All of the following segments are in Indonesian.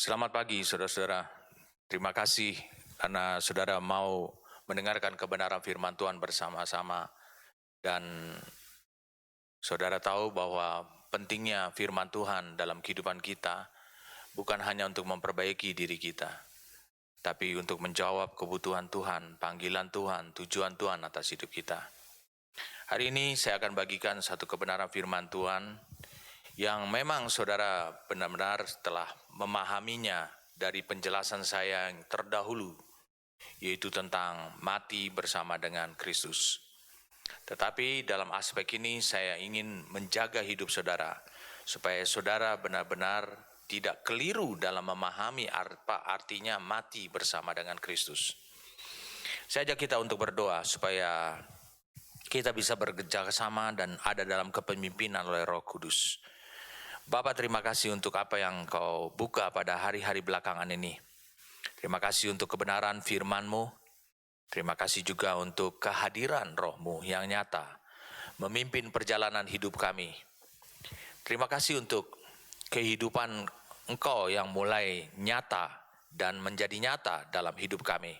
Selamat pagi saudara-saudara. Terima kasih karena saudara mau mendengarkan kebenaran firman Tuhan bersama-sama. Dan saudara tahu bahwa pentingnya firman Tuhan dalam kehidupan kita bukan hanya untuk memperbaiki diri kita, tapi untuk menjawab kebutuhan Tuhan, panggilan Tuhan, tujuan Tuhan atas hidup kita. Hari ini saya akan bagikan satu kebenaran firman Tuhan yang memang saudara benar-benar telah memahaminya dari penjelasan saya yang terdahulu, yaitu tentang mati bersama dengan Kristus. Tetapi dalam aspek ini saya ingin menjaga hidup saudara, supaya saudara benar-benar tidak keliru dalam memahami apa artinya mati bersama dengan Kristus. Saya ajak kita untuk berdoa supaya kita bisa bekerjasama dan ada dalam kepemimpinan oleh Roh Kudus. Bapa, terima kasih untuk apa yang Kau buka pada hari-hari belakangan ini. Terima kasih untuk kebenaran firman-Mu. Terima kasih juga untuk kehadiran Roh-Mu yang nyata, memimpin perjalanan hidup kami. Terima kasih untuk kehidupan Engkau yang mulai nyata dan menjadi nyata dalam hidup kami.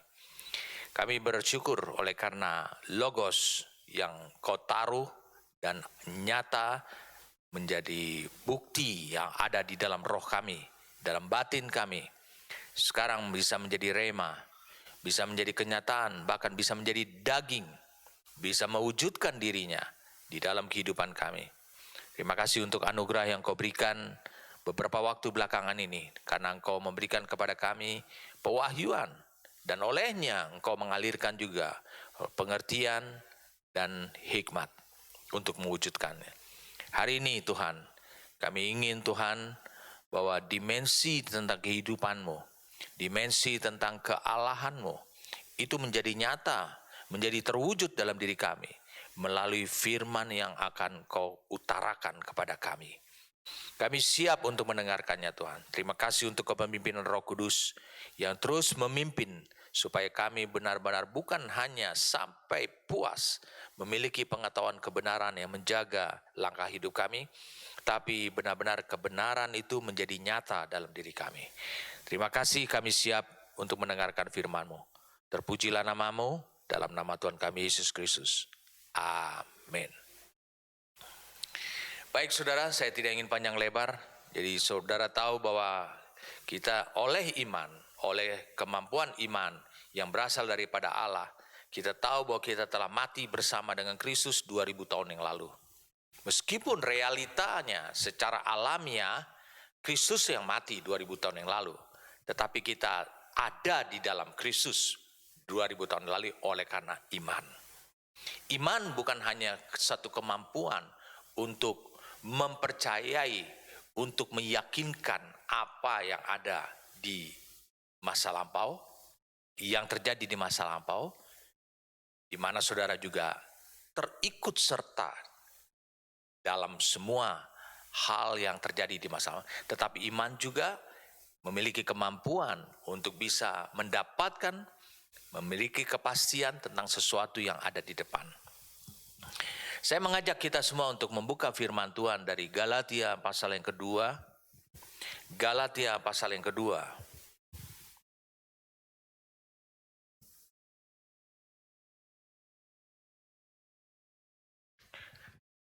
Kami bersyukur oleh karena Logos yang Kau taruh dan nyata menjadi bukti yang ada di dalam roh kami, dalam batin kami. Sekarang bisa menjadi rema, bisa menjadi kenyataan, bahkan bisa menjadi daging, bisa mewujudkan dirinya di dalam kehidupan kami. Terima kasih untuk anugerah yang Kau berikan beberapa waktu belakangan ini, karena Engkau memberikan kepada kami pewahyuan, dan olehnya Engkau mengalirkan juga pengertian dan hikmat untuk mewujudkannya. Hari ini Tuhan, kami ingin Tuhan bahwa dimensi tentang kehidupan-Mu, dimensi tentang kealahan-Mu, itu menjadi nyata, menjadi terwujud dalam diri kami, melalui firman yang akan Kau utarakan kepada kami. Kami siap untuk mendengarkannya Tuhan. Terima kasih untuk kepemimpinan Roh Kudus yang terus memimpin, supaya kami benar-benar bukan hanya sampai puas memiliki pengetahuan kebenaran yang menjaga langkah hidup kami, tapi benar-benar kebenaran itu menjadi nyata dalam diri kami. Terima kasih, kami siap untuk mendengarkan firman-Mu. Terpujilah nama-Mu, dalam nama Tuhan kami Yesus Kristus. Amin. Baik saudara, saya tidak ingin panjang lebar. Jadi saudara tahu bahwa kita oleh iman, oleh kemampuan iman yang berasal daripada Allah, kita tahu bahwa kita telah mati bersama dengan Kristus 2000 tahun yang lalu. Meskipun realitanya secara alamiah Kristus yang mati 2000 tahun yang lalu, tetapi kita ada di dalam Kristus 2000 tahun lalu oleh karena iman. Iman bukan hanya satu kemampuan untuk mempercayai, untuk meyakinkan apa yang ada di masa lampau, yang terjadi di masa lampau, di mana saudara juga terikut serta dalam semua hal yang terjadi di masa lampau. Tetapi iman juga memiliki kemampuan untuk bisa mendapatkan, memiliki kepastian tentang sesuatu yang ada di depan. Saya mengajak kita semua untuk membuka firman Tuhan dari Galatia pasal yang kedua. Galatia pasal yang kedua.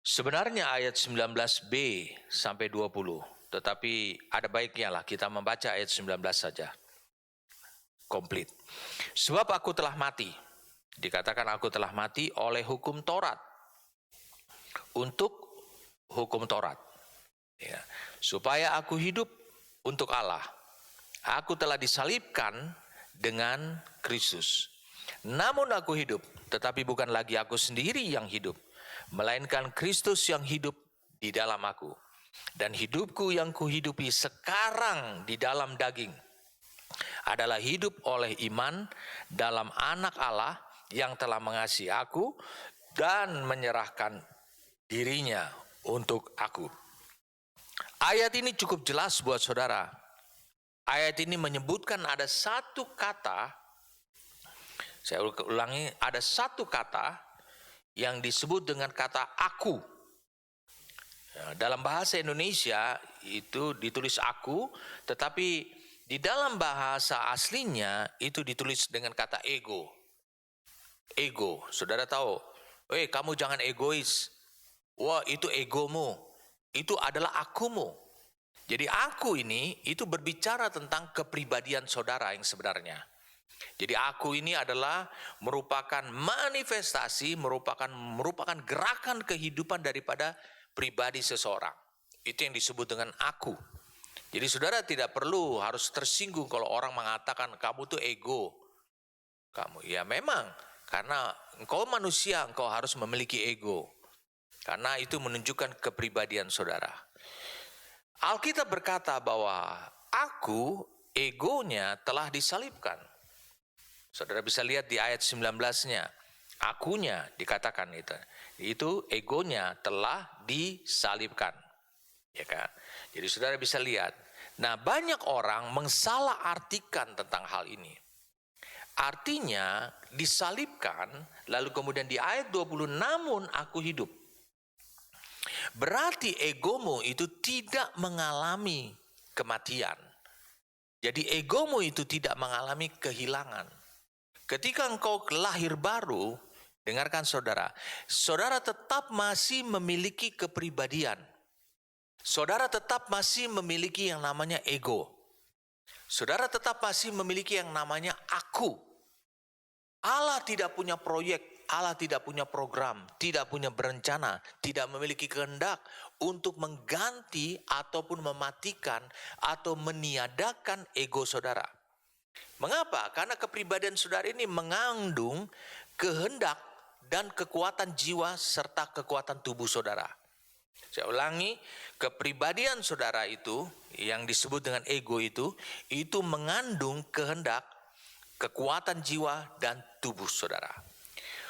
Sebenarnya ayat 19b sampai 20, tetapi ada baiknya lah kita membaca ayat 19 saja. Komplit. Sebab aku telah mati. Dikatakan aku telah mati oleh hukum Taurat. Untuk hukum Taurat. Ya, supaya aku hidup untuk Allah. Aku telah disalibkan dengan Kristus. Namun aku hidup, tetapi bukan lagi aku sendiri yang hidup, melainkan Kristus yang hidup di dalam aku. Dan hidupku yang kuhidupi sekarang di dalam daging adalah hidup oleh iman dalam Anak Allah yang telah mengasihi aku dan menyerahkan dirinya untuk aku. Ayat ini cukup jelas buat saudara. Ayat ini menyebutkan ada satu kata, saya ulangi, ada satu kata yang disebut dengan kata aku. Dalam bahasa Indonesia itu ditulis aku, tetapi Di dalam bahasa aslinya itu ditulis dengan kata ego. Ego, saudara tahu, kamu jangan egois. Wah, itu egomu. Itu adalah akumu. Jadi aku ini itu berbicara tentang kepribadian saudara yang sebenarnya. Jadi aku ini adalah merupakan manifestasi, merupakan gerakan kehidupan daripada pribadi seseorang. Itu yang disebut dengan aku. Jadi saudara tidak perlu harus tersinggung kalau orang mengatakan kamu tuh ego. Kamu, ya memang, karena engkau manusia, engkau harus memiliki ego. Karena itu menunjukkan kepribadian saudara. Alkitab berkata bahwa aku, egonya telah disalibkan. Saudara bisa lihat di ayat 19-nya. Akunya dikatakan itu. Itu egonya telah disalibkan. Ya kan? Jadi saudara bisa lihat. Nah, banyak orang mensalahartikan tentang hal ini. Artinya disalibkan, lalu kemudian di ayat 20, namun aku hidup. Berarti egomu itu tidak mengalami kematian. Jadi egomu itu tidak mengalami kehilangan. Ketika engkau lahir baru, dengarkan saudara, saudara tetap masih memiliki kepribadian. Saudara tetap masih memiliki yang namanya ego. Saudara tetap masih memiliki yang namanya aku. Allah tidak punya proyek, Allah tidak punya program, tidak punya berencana, tidak memiliki kehendak untuk mengganti ataupun mematikan atau meniadakan ego saudara. Mengapa? Karena kepribadian saudara ini mengandung kehendak dan kekuatan jiwa serta kekuatan tubuh saudara. Saya ulangi, kepribadian saudara itu yang disebut dengan ego itu mengandung kehendak, kekuatan jiwa dan tubuh saudara.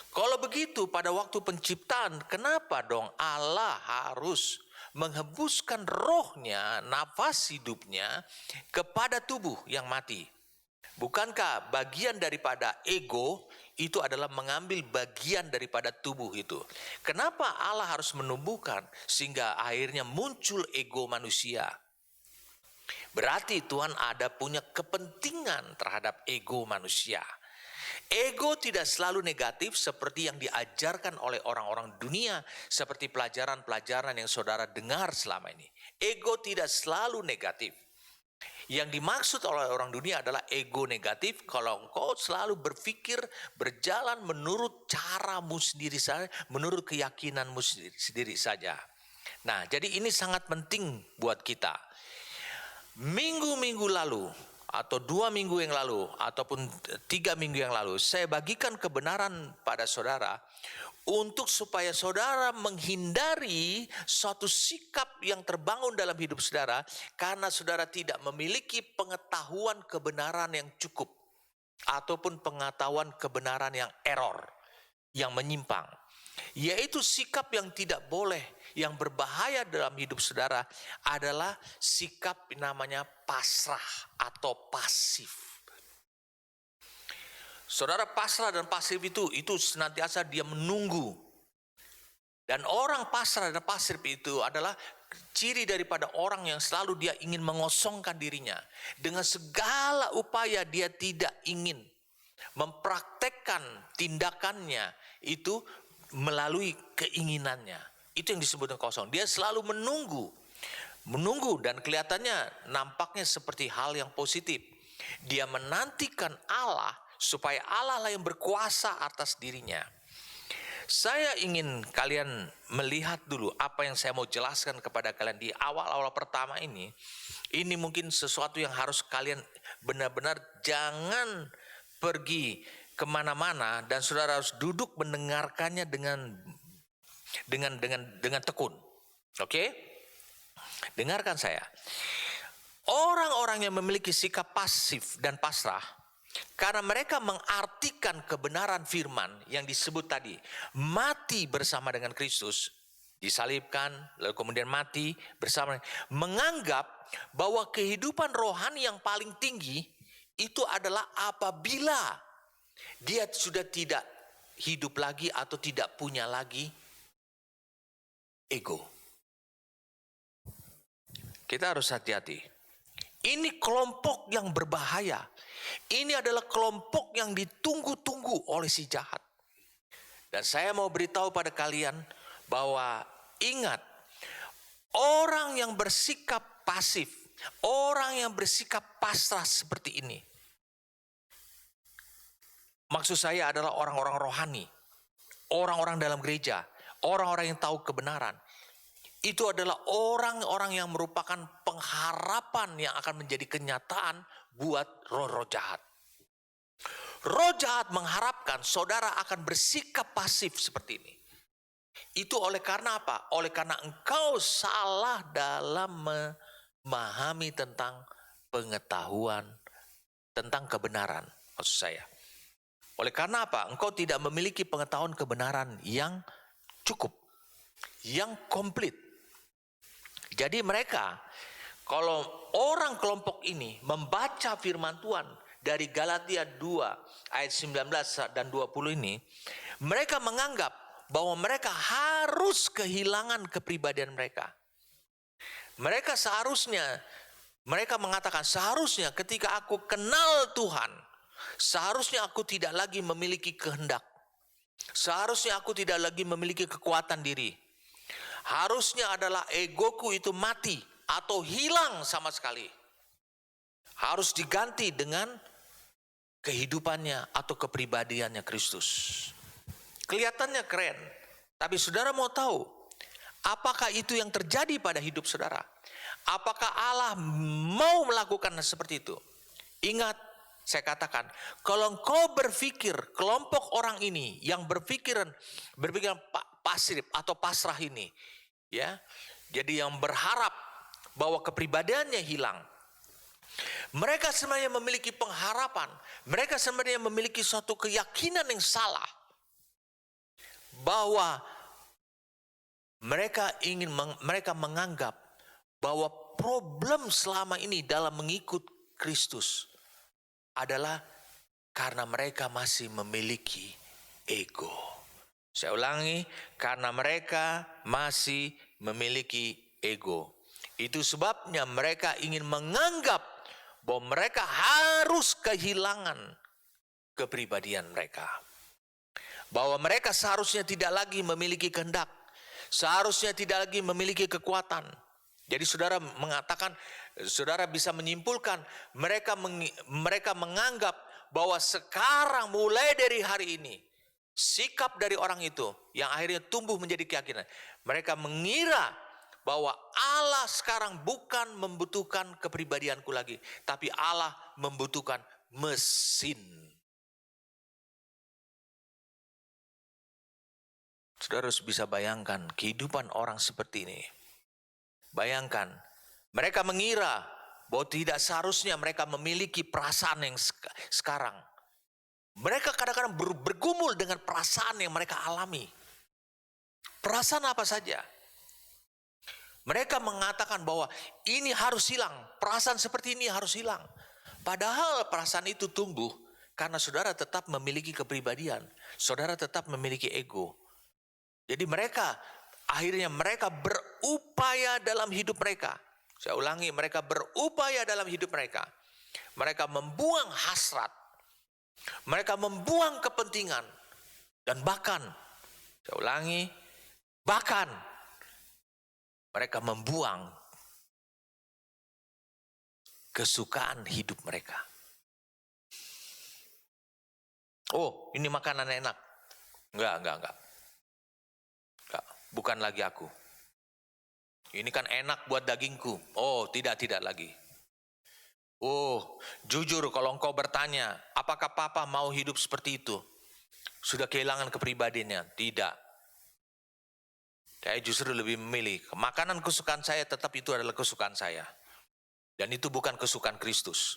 Kalau begitu pada waktu penciptaan, kenapa dong Allah harus menghembuskan rohnya, nafas hidupnya kepada tubuh yang mati? Bukankah bagian daripada ego itu adalah mengambil bagian daripada tubuh itu? Kenapa Allah harus menumbuhkan sehingga akhirnya muncul ego manusia? Berarti Tuhan ada punya kepentingan terhadap ego manusia. Ego tidak selalu negatif seperti yang diajarkan oleh orang-orang dunia, seperti pelajaran-pelajaran yang saudara dengar selama ini. Ego tidak selalu negatif. Yang dimaksud oleh orang dunia adalah ego negatif kalau engkau selalu berpikir berjalan menurut caramu sendiri saja, menurut keyakinanmu sendiri saja. Nah, jadi ini sangat penting buat kita. Minggu-minggu lalu atau 2 minggu yang lalu ataupun 3 minggu yang lalu saya bagikan kebenaran pada saudara untuk supaya saudara menghindari suatu sikap yang terbangun dalam hidup saudara karena saudara tidak memiliki pengetahuan kebenaran yang cukup ataupun pengetahuan kebenaran yang error, yang menyimpang. Yaitu sikap yang tidak boleh, yang berbahaya dalam hidup saudara adalah sikap namanya pasrah atau pasif. Saudara, pasrah dan pasif itu senantiasa dia menunggu. Dan orang pasrah dan pasif itu adalah ciri daripada orang yang selalu dia ingin mengosongkan dirinya. Dengan segala upaya dia tidak ingin mempraktekkan tindakannya itu melalui keinginannya. Itu yang disebut dengan kosong. Dia selalu menunggu dan kelihatannya nampaknya seperti hal yang positif. Dia menantikan Allah supaya Allah lah yang berkuasa atas dirinya. Saya ingin kalian melihat dulu apa yang saya mau jelaskan kepada kalian di awal-awal pertama ini. Ini mungkin sesuatu yang harus kalian benar-benar jangan pergi kemana-mana dan saudara harus duduk mendengarkannya dengan tekun. Oke? Dengarkan saya. Orang-orang yang memiliki sikap pasif dan pasrah karena mereka mengartikan kebenaran firman yang disebut tadi, mati bersama dengan Kristus, disalibkan, lalu kemudian mati bersama, menganggap bahwa kehidupan rohani yang paling tinggi itu adalah apabila dia sudah tidak hidup lagi atau tidak punya lagi ego. Kita harus hati-hati. Ini kelompok yang berbahaya. Ini adalah kelompok yang ditunggu-tunggu oleh si jahat. Dan saya mau beritahu pada kalian bahwa ingat, orang yang bersikap pasif, orang yang bersikap pasrah seperti ini, maksud saya adalah orang-orang rohani, orang-orang dalam gereja, orang-orang yang tahu kebenaran. Itu adalah orang-orang yang merupakan pengharapan yang akan menjadi kenyataan buat roh-roh jahat. Roh jahat mengharapkan saudara akan bersikap pasif seperti ini. Itu oleh karena apa? Oleh karena engkau salah dalam memahami tentang pengetahuan, tentang kebenaran, maksud saya. Oleh karena apa? Engkau tidak memiliki pengetahuan kebenaran yang cukup, yang komplit. Jadi mereka, kalau orang kelompok ini membaca firman Tuhan dari Galatia 2 ayat 19 dan 20 ini, mereka menganggap bahwa mereka harus kehilangan kepribadian mereka. Mereka mengatakan seharusnya ketika aku kenal Tuhan, seharusnya aku tidak lagi memiliki kehendak. Seharusnya aku tidak lagi memiliki kekuatan diri. Harusnya adalah egoku itu mati atau hilang sama sekali. Harus diganti dengan kehidupannya atau kepribadiannya Kristus. Kelihatannya keren, tapi saudara mau tahu apakah itu yang terjadi pada hidup saudara? Apakah Allah mau melakukan seperti itu? Ingat, saya katakan, kalau engkau berpikir kelompok orang ini yang berpikiran pasif atau pasrah ini, ya, jadi yang berharap bahwa kepribadiannya hilang. Mereka sebenarnya memiliki pengharapan, mereka sebenarnya memiliki suatu keyakinan yang salah bahwa mereka menganggap bahwa problem selama ini dalam mengikut Kristus adalah karena mereka masih memiliki ego. Saya ulangi, karena mereka masih memiliki ego. Itu sebabnya mereka ingin menganggap bahwa mereka harus kehilangan kepribadian mereka. Bahwa mereka seharusnya tidak lagi memiliki kehendak. Seharusnya tidak lagi memiliki kekuatan. Jadi saudara mengatakan, saudara bisa menyimpulkan mereka menganggap bahwa sekarang mulai dari hari ini, sikap dari orang itu yang akhirnya tumbuh menjadi keyakinan. Mereka mengira bahwa Allah sekarang bukan membutuhkan kepribadianku lagi, tapi Allah membutuhkan mesin. Saudara harus bisa bayangkan kehidupan orang seperti ini. Bayangkan, mereka mengira bahwa tidak seharusnya mereka memiliki perasaan yang sekarang. Mereka kadang-kadang bergumul dengan perasaan yang mereka alami. Perasaan apa saja. Mereka mengatakan bahwa ini harus hilang, perasaan seperti ini harus hilang. Padahal perasaan itu tumbuh karena saudara tetap memiliki kepribadian, saudara tetap memiliki ego. Jadi akhirnya mereka berupaya dalam hidup mereka. Saya ulangi, mereka berupaya dalam hidup mereka. Mereka membuang hasrat. Mereka membuang kepentingan. Dan bahkan, saya ulangi, bahkan mereka membuang kesukaan hidup mereka. Oh, ini makanan enak. Enggak. Bukan lagi aku. Ini kan enak buat dagingku. Oh, tidak lagi. Oh, jujur kalau engkau bertanya, apakah papa mau hidup seperti itu? Sudah kehilangan kepribadiannya? Tidak. Saya justru lebih memilih, makanan kesukaan saya tetap itu adalah kesukaan saya. Dan itu bukan kesukaan Kristus.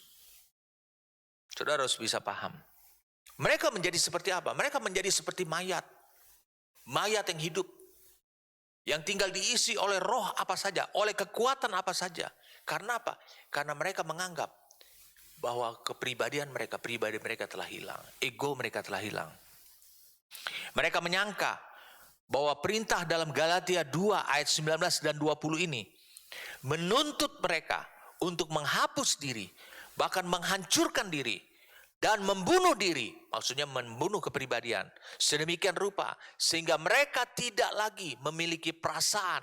Saudara harus bisa paham. Mereka menjadi seperti apa? Mereka menjadi seperti mayat. Mayat yang hidup. Yang tinggal diisi oleh roh apa saja, oleh kekuatan apa saja. Karena apa? Karena mereka menganggap bahwa pribadi mereka telah hilang. Ego mereka telah hilang. Mereka menyangka bahwa perintah dalam Galatia 2 ayat 19 dan 20 ini menuntut mereka untuk menghapus diri, bahkan menghancurkan diri, dan membunuh diri, maksudnya membunuh kepribadian, sedemikian rupa, sehingga mereka tidak lagi memiliki perasaan,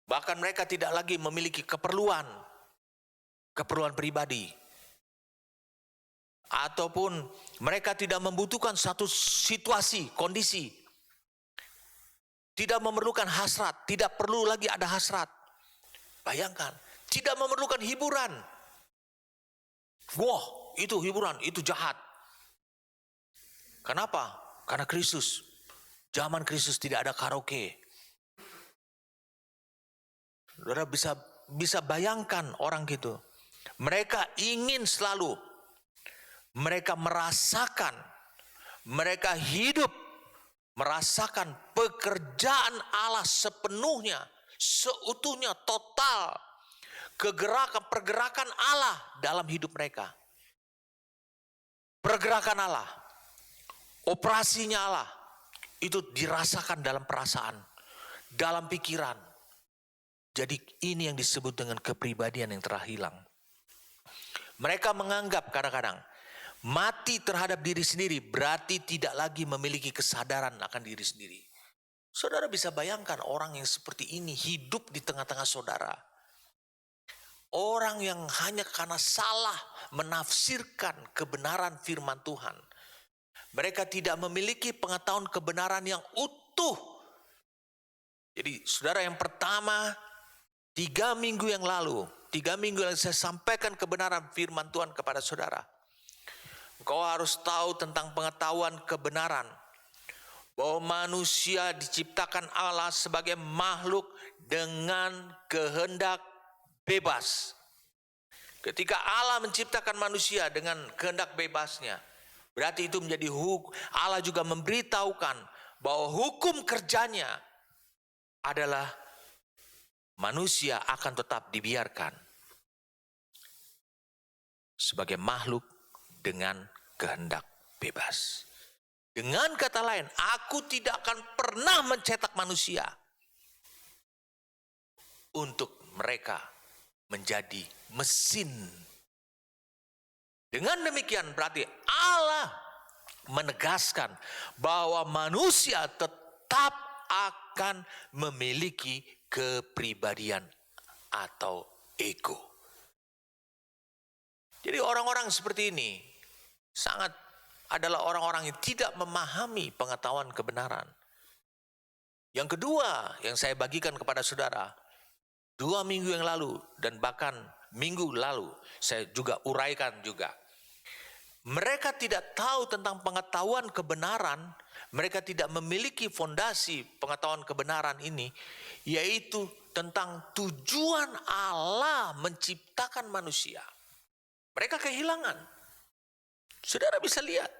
bahkan mereka tidak lagi memiliki keperluan pribadi, ataupun mereka tidak membutuhkan satu situasi, kondisi, tidak memerlukan hasrat, tidak perlu lagi ada hasrat. Bayangkan, tidak memerlukan hiburan. Wah, itu hiburan, itu jahat. Kenapa? Karena Kristus. Zaman Kristus tidak ada karaoke. Saudara bisa bayangkan orang gitu. Mereka ingin selalu, mereka merasakan, mereka hidup, merasakan pekerjaan Allah sepenuhnya, seutuhnya, total. Pergerakan Allah dalam hidup mereka. Pergerakan Allah, operasinya Allah, itu dirasakan dalam perasaan, dalam pikiran. Jadi ini yang disebut dengan kepribadian yang telah hilang. Mereka menganggap kadang-kadang mati terhadap diri sendiri berarti tidak lagi memiliki kesadaran akan diri sendiri. Saudara bisa bayangkan orang yang seperti ini hidup di tengah-tengah saudara. Orang yang hanya karena salah menafsirkan kebenaran firman Tuhan. Mereka tidak memiliki pengetahuan kebenaran yang utuh. Jadi saudara, yang pertama, 3 minggu yang lalu saya sampaikan kebenaran firman Tuhan kepada saudara. Engkau harus tahu tentang pengetahuan kebenaran. Bahwa manusia diciptakan Allah sebagai makhluk dengan kehendak bebas. Ketika Allah menciptakan manusia dengan kehendak bebasnya, berarti itu menjadi hukum. Allah juga memberitahukan bahwa hukum kerjanya adalah manusia akan tetap dibiarkan sebagai makhluk dengan kehendak bebas. Dengan kata lain, aku tidak akan pernah mencetak manusia untuk mereka menjadi mesin. Dengan demikian berarti Allah menegaskan bahwa manusia tetap akan memiliki kepribadian atau ego. Jadi orang-orang seperti ini adalah orang-orang yang tidak memahami pengetahuan kebenaran. Yang kedua yang saya bagikan kepada saudara, 2 minggu yang lalu dan bahkan minggu lalu saya juga uraikan juga. Mereka tidak tahu tentang pengetahuan kebenaran, mereka tidak memiliki fondasi pengetahuan kebenaran ini, yaitu tentang tujuan Allah menciptakan manusia. Mereka kehilangan. Saudara bisa lihat.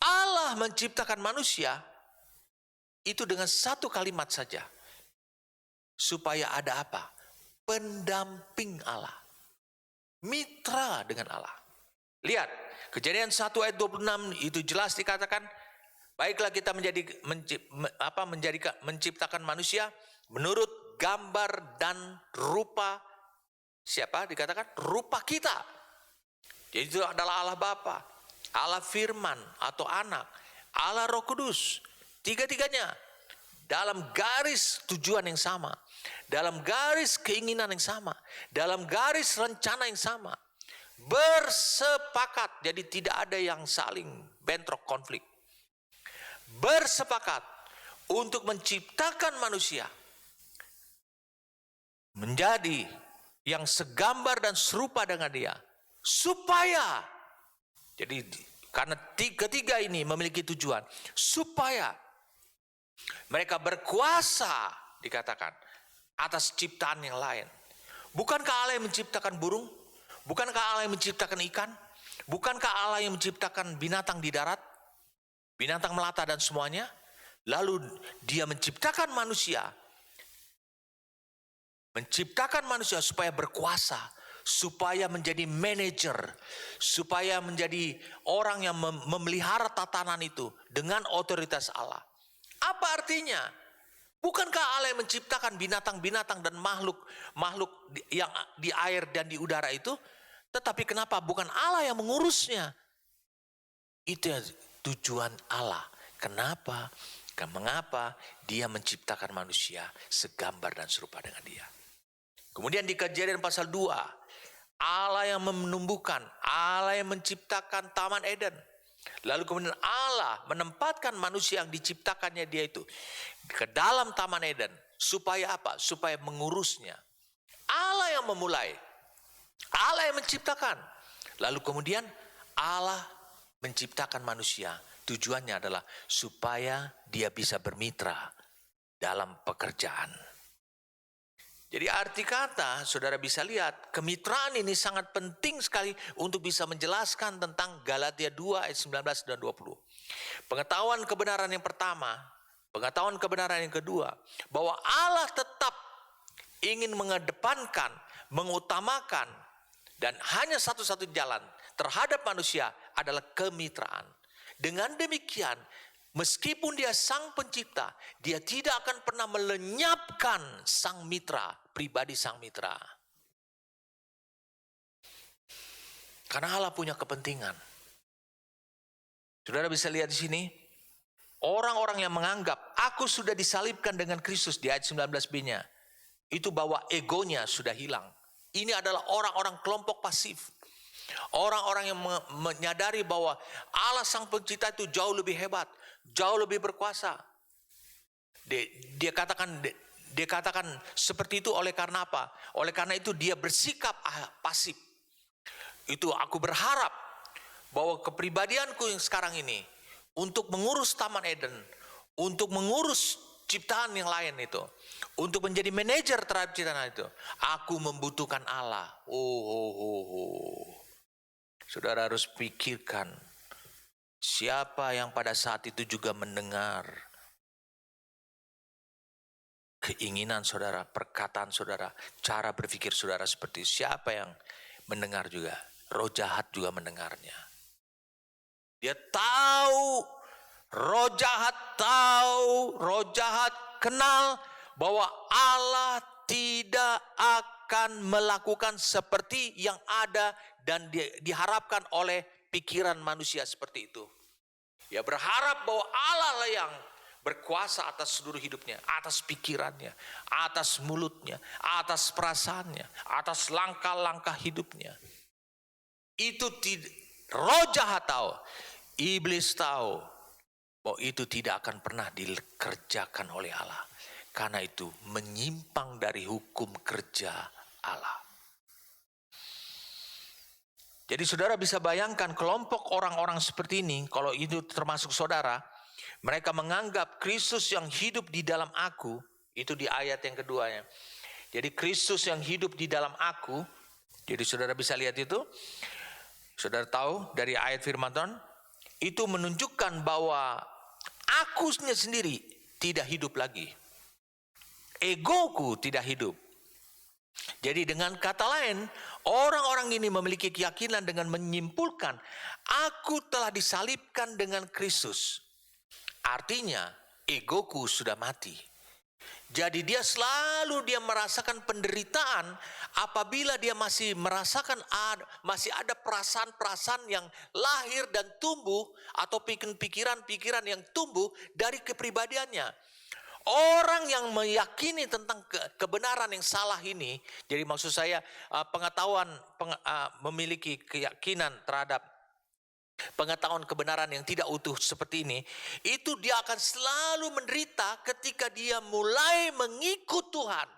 Allah menciptakan manusia itu dengan satu kalimat saja. Supaya ada apa? Pendamping Allah. Mitra dengan Allah. Lihat, Kejadian 1 ayat 26 itu jelas dikatakan, baiklah kita menciptakan manusia menurut gambar dan rupa siapa? Dikatakan rupa kita. Jadi itu adalah Allah Bapa, Allah Firman atau Anak, Allah Roh Kudus. Tiga-tiganya dalam garis tujuan yang sama, dalam garis keinginan yang sama, dalam garis rencana yang sama, bersepakat. Jadi tidak ada yang saling bentrok konflik. Bersepakat untuk menciptakan manusia menjadi yang segambar dan serupa dengan dia, supaya, jadi karena ketiga ini memiliki tujuan, supaya mereka berkuasa, dikatakan, atas ciptaan yang lain. Bukankah Allah yang menciptakan burung? Bukankah Allah yang menciptakan ikan? Bukankah Allah yang menciptakan binatang di darat? Binatang melata dan semuanya? Lalu dia menciptakan manusia. Menciptakan manusia supaya berkuasa, supaya menjadi manajer, supaya menjadi orang yang memelihara tatanan itu dengan otoritas Allah. Apa artinya? Bukankah Allah yang menciptakan binatang-binatang dan makhluk yang di air dan di udara itu? Tetapi kenapa bukan Allah yang mengurusnya? Itu tujuan Allah. Kenapa? Mengapa dia menciptakan manusia segambar dan serupa dengan dia? Kemudian di Kejadian pasal 2, Allah yang menumbuhkan, Allah yang menciptakan Taman Eden. Lalu kemudian Allah menempatkan manusia yang diciptakannya dia itu ke dalam Taman Eden. Supaya apa? Supaya mengurusnya. Allah yang memulai. Allah yang menciptakan. Lalu kemudian Allah menciptakan manusia. Tujuannya adalah supaya dia bisa bermitra dalam pekerjaan. Jadi arti kata, saudara bisa lihat, kemitraan ini sangat penting sekali untuk bisa menjelaskan tentang Galatia 2 ayat 19 dan 20. Pengetahuan kebenaran yang pertama, pengetahuan kebenaran yang kedua, bahwa Allah tetap ingin mengedepankan, mengutamakan, dan hanya satu-satu jalan terhadap manusia adalah kemitraan. Dengan demikian, meskipun dia sang pencipta, dia tidak akan pernah melenyapkan sang mitra, pribadi sang mitra. Karena Allah punya kepentingan. Saudara bisa lihat di sini, orang-orang yang menganggap aku sudah disalibkan dengan Kristus di ayat 19b-nya, itu bahwa egonya sudah hilang. Ini adalah orang-orang kelompok pasif. Orang-orang yang menyadari bahwa Allah sang pencipta itu jauh lebih hebat, jauh lebih berkuasa. Dia katakan seperti itu oleh karena apa? Oleh karena itu dia bersikap pasif. Itu aku berharap bahwa kepribadianku yang sekarang ini untuk mengurus Taman Eden, untuk mengurus ciptaan yang lain itu, untuk menjadi manajer terhadap ciptaan itu, aku membutuhkan Allah. Saudara harus pikirkan siapa yang pada saat itu juga mendengar keinginan saudara, perkataan saudara, cara berpikir saudara seperti siapa yang mendengar juga. Roh jahat juga mendengarnya. Dia tahu, roh jahat kenal bahwa Allah tidak akan melakukan seperti yang ada dan diharapkan oleh pikiran manusia seperti itu. Dia berharap bahwa Allah lah yang berkuasa atas seluruh hidupnya, atas pikirannya, atas mulutnya, atas perasaannya, atas langkah-langkah hidupnya. Itu roh jahat tahu, iblis tahu bahwa itu tidak akan pernah dikerjakan oleh Allah. Karena itu menyimpang dari hukum kerja Allah. Jadi saudara bisa bayangkan kelompok orang-orang seperti ini, kalau itu termasuk saudara, mereka menganggap Kristus yang hidup di dalam aku, itu di ayat yang keduanya. Jadi Kristus yang hidup di dalam aku, jadi saudara bisa lihat itu, saudara tahu dari ayat firman Tuhan, itu menunjukkan bahwa akunya sendiri tidak hidup lagi. Egoku tidak hidup. Jadi dengan kata lain, orang-orang ini memiliki keyakinan dengan menyimpulkan, aku telah disalibkan dengan Kristus. Artinya, egoku sudah mati. Jadi dia merasakan penderitaan apabila dia masih merasakan masih ada perasaan-perasaan yang lahir dan tumbuh atau pikiran-pikiran yang tumbuh dari kepribadiannya. Orang yang meyakini tentang kebenaran yang salah ini, jadi maksud saya memiliki keyakinan terhadap pengetahuan kebenaran yang tidak utuh seperti ini, itu dia akan selalu menderita ketika dia mulai mengikut Tuhan.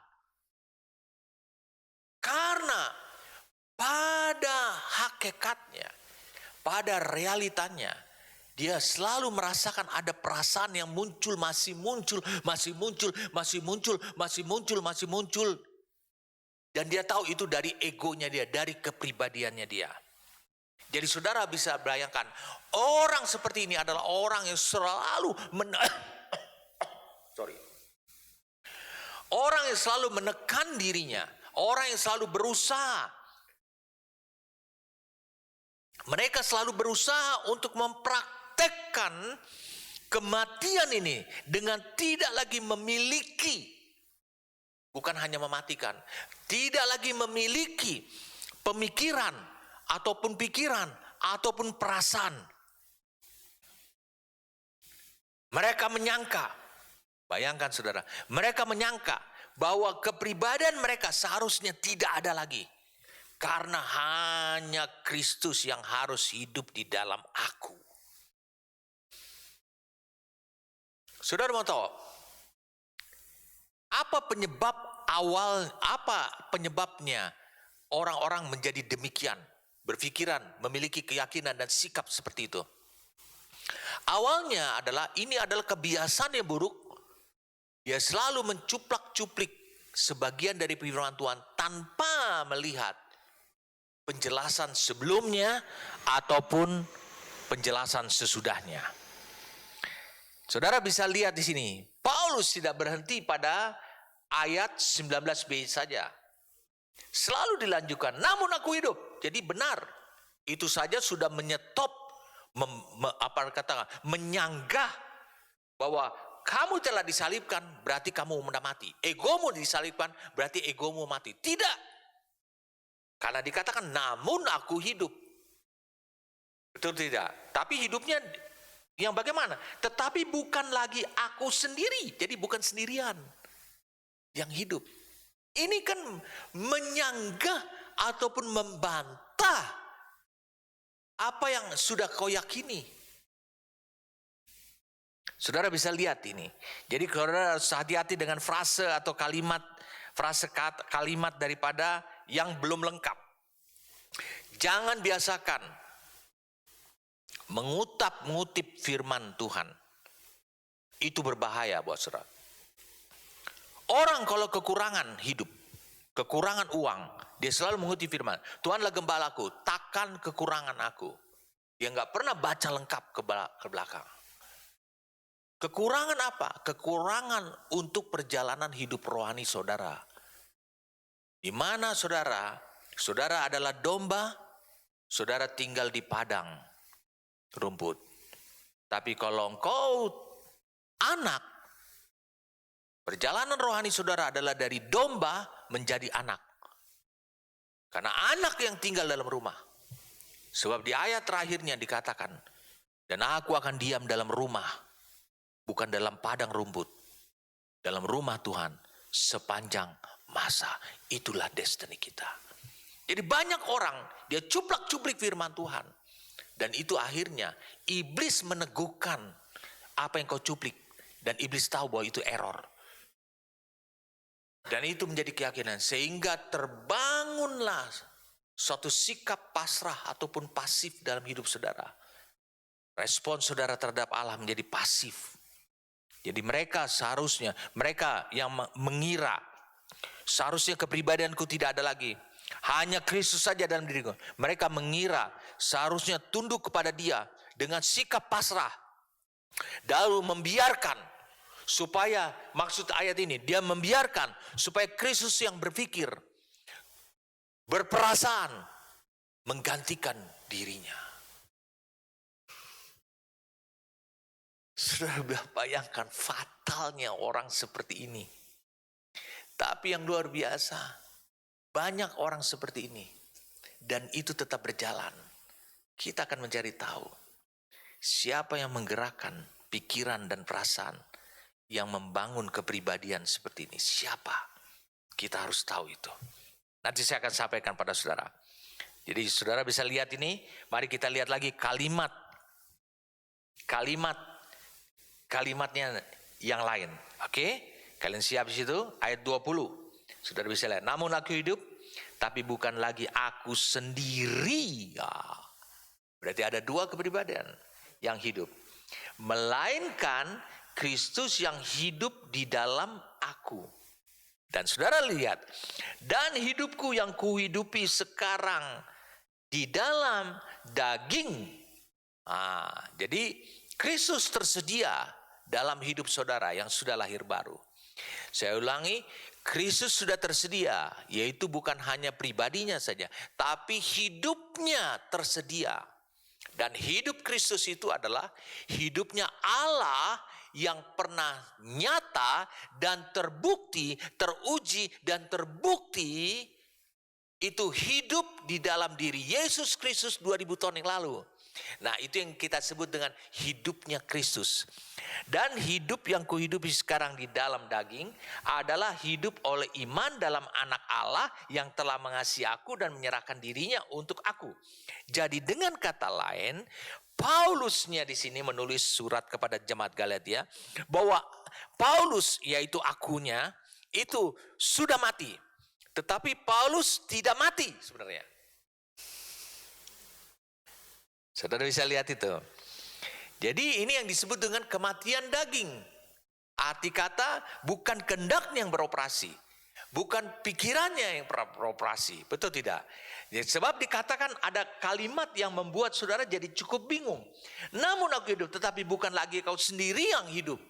Karena pada hakikatnya, pada realitanya, dia selalu merasakan ada perasaan yang muncul, masih muncul. Dan dia tahu itu dari egonya dia, dari kepribadiannya dia. Jadi saudara bisa bayangkan, orang seperti ini adalah orang yang selalu orang yang selalu menekan dirinya, orang yang selalu berusaha. Mereka selalu berusaha untuk mempraktekkan kematian ini dengan tidak lagi memiliki, bukan hanya mematikan, tidak lagi memiliki pemikiran ataupun pikiran ataupun perasaan. Mereka menyangka, bayangkan saudara, mereka menyangka bahwa kepribadian mereka seharusnya tidak ada lagi. Karena hanya Kristus yang harus hidup di dalam aku. Saudara mau tahu, apa penyebabnya orang-orang menjadi demikian, berpikiran, memiliki keyakinan dan sikap seperti itu? Awalnya ini adalah kebiasaan yang buruk. Dia selalu mencuplak-cuplik sebagian dari firman Tuhan tanpa melihat penjelasan sebelumnya ataupun penjelasan sesudahnya. Saudara bisa lihat di sini, Paulus tidak berhenti pada ayat 19b saja. Selalu dilanjutkan, namun aku hidup. Jadi benar, itu saja sudah menyetop, menyanggah bahwa kamu telah disalibkan, berarti kamu sudah mati. Egomu disalibkan, berarti egomu mati. Tidak. Karena dikatakan, namun aku hidup. Betul tidak? Tapi hidupnya yang bagaimana? Tetapi bukan lagi aku sendiri. Jadi bukan sendirian yang hidup. Ini kan menyanggah ataupun membantah apa yang sudah kau yakini. Saudara bisa lihat ini. Jadi saudara harus hati-hati dengan frase atau kalimat daripada yang belum lengkap. Jangan biasakan mengutip firman Tuhan. Itu berbahaya buat saudara. Orang kalau kekurangan hidup, kekurangan uang, dia selalu mengutip firman. Tuhanlah gembalaku, takkan kekurangan aku. Dia nggak pernah baca lengkap ke belakang. Kekurangan apa? Kekurangan untuk perjalanan hidup rohani saudara. Di mana saudara adalah domba, saudara tinggal di padang rumput. Tapi kalau engkau anak, perjalanan rohani saudara adalah dari domba menjadi anak. Karena anak yang tinggal dalam rumah. Sebab di ayat terakhirnya dikatakan, dan aku akan diam dalam rumah, bukan dalam padang rumput, dalam rumah Tuhan sepanjang masa. Itulah destiny kita. Jadi banyak orang dia cuplak-cuplik firman Tuhan, dan itu akhirnya iblis meneguhkan apa yang kau cuplik, dan iblis tahu bahwa itu error, dan itu menjadi keyakinan, sehingga terbangunlah suatu sikap pasrah ataupun pasif dalam hidup saudara. Respon saudara terhadap Allah menjadi pasif. Jadi mereka yang mengira seharusnya kepribadianku tidak ada lagi, hanya Kristus saja dalam diriku. Mereka mengira seharusnya tunduk kepada Dia dengan sikap pasrah, lalu membiarkan supaya, maksud ayat ini, dia membiarkan supaya Kristus yang berpikir, berperasaan, menggantikan dirinya. Sudah bayangkan fatalnya orang seperti ini. Tapi yang luar biasa, banyak orang seperti ini. Dan itu tetap berjalan. Kita akan mencari tahu siapa yang menggerakkan pikiran dan perasaan yang membangun kepribadian seperti ini. Siapa? Kita harus tahu itu. Nanti saya akan sampaikan pada saudara. Jadi saudara bisa lihat ini. Mari kita lihat lagi kalimatnya yang lain. Oke? Kalian siap di situ? Ayat 20. Saudara bisa lihat. Namun aku hidup, tapi bukan lagi aku sendiri. Ya. Berarti ada dua kepribadian yang hidup. Melainkan Kristus yang hidup di dalam aku. Dan saudara lihat, dan hidupku yang kuhidupi sekarang di dalam daging. Jadi Kristus tersedia dalam hidup saudara yang sudah lahir baru. Saya ulangi, Kristus sudah tersedia, yaitu bukan hanya pribadinya saja, tapi hidupnya tersedia Dan hidup Kristus itu adalah hidupnya Allah yang pernah nyata dan terbukti, teruji dan terbukti itu hidup di dalam diri Yesus Kristus 2000 tahun yang lalu. Nah, itu yang kita sebut dengan hidupnya Kristus. Dan hidup yang kuhidupi sekarang di dalam daging adalah hidup oleh iman dalam anak Allah yang telah mengasihi aku dan menyerahkan dirinya untuk aku. Jadi dengan kata lain, Paulusnya di sini menulis surat kepada jemaat Galatia bahwa Paulus, yaitu akunya, itu sudah mati. Tetapi Paulus tidak mati sebenarnya. Saudara bisa lihat itu. Jadi ini yang disebut dengan kematian daging. Arti kata bukan kehendaknya yang beroperasi. Bukan pikirannya yang beroperasi. Betul tidak? Ya, sebab dikatakan ada kalimat yang membuat saudara jadi cukup bingung. Namun aku hidup, tetapi bukan lagi kau sendiri yang hidup.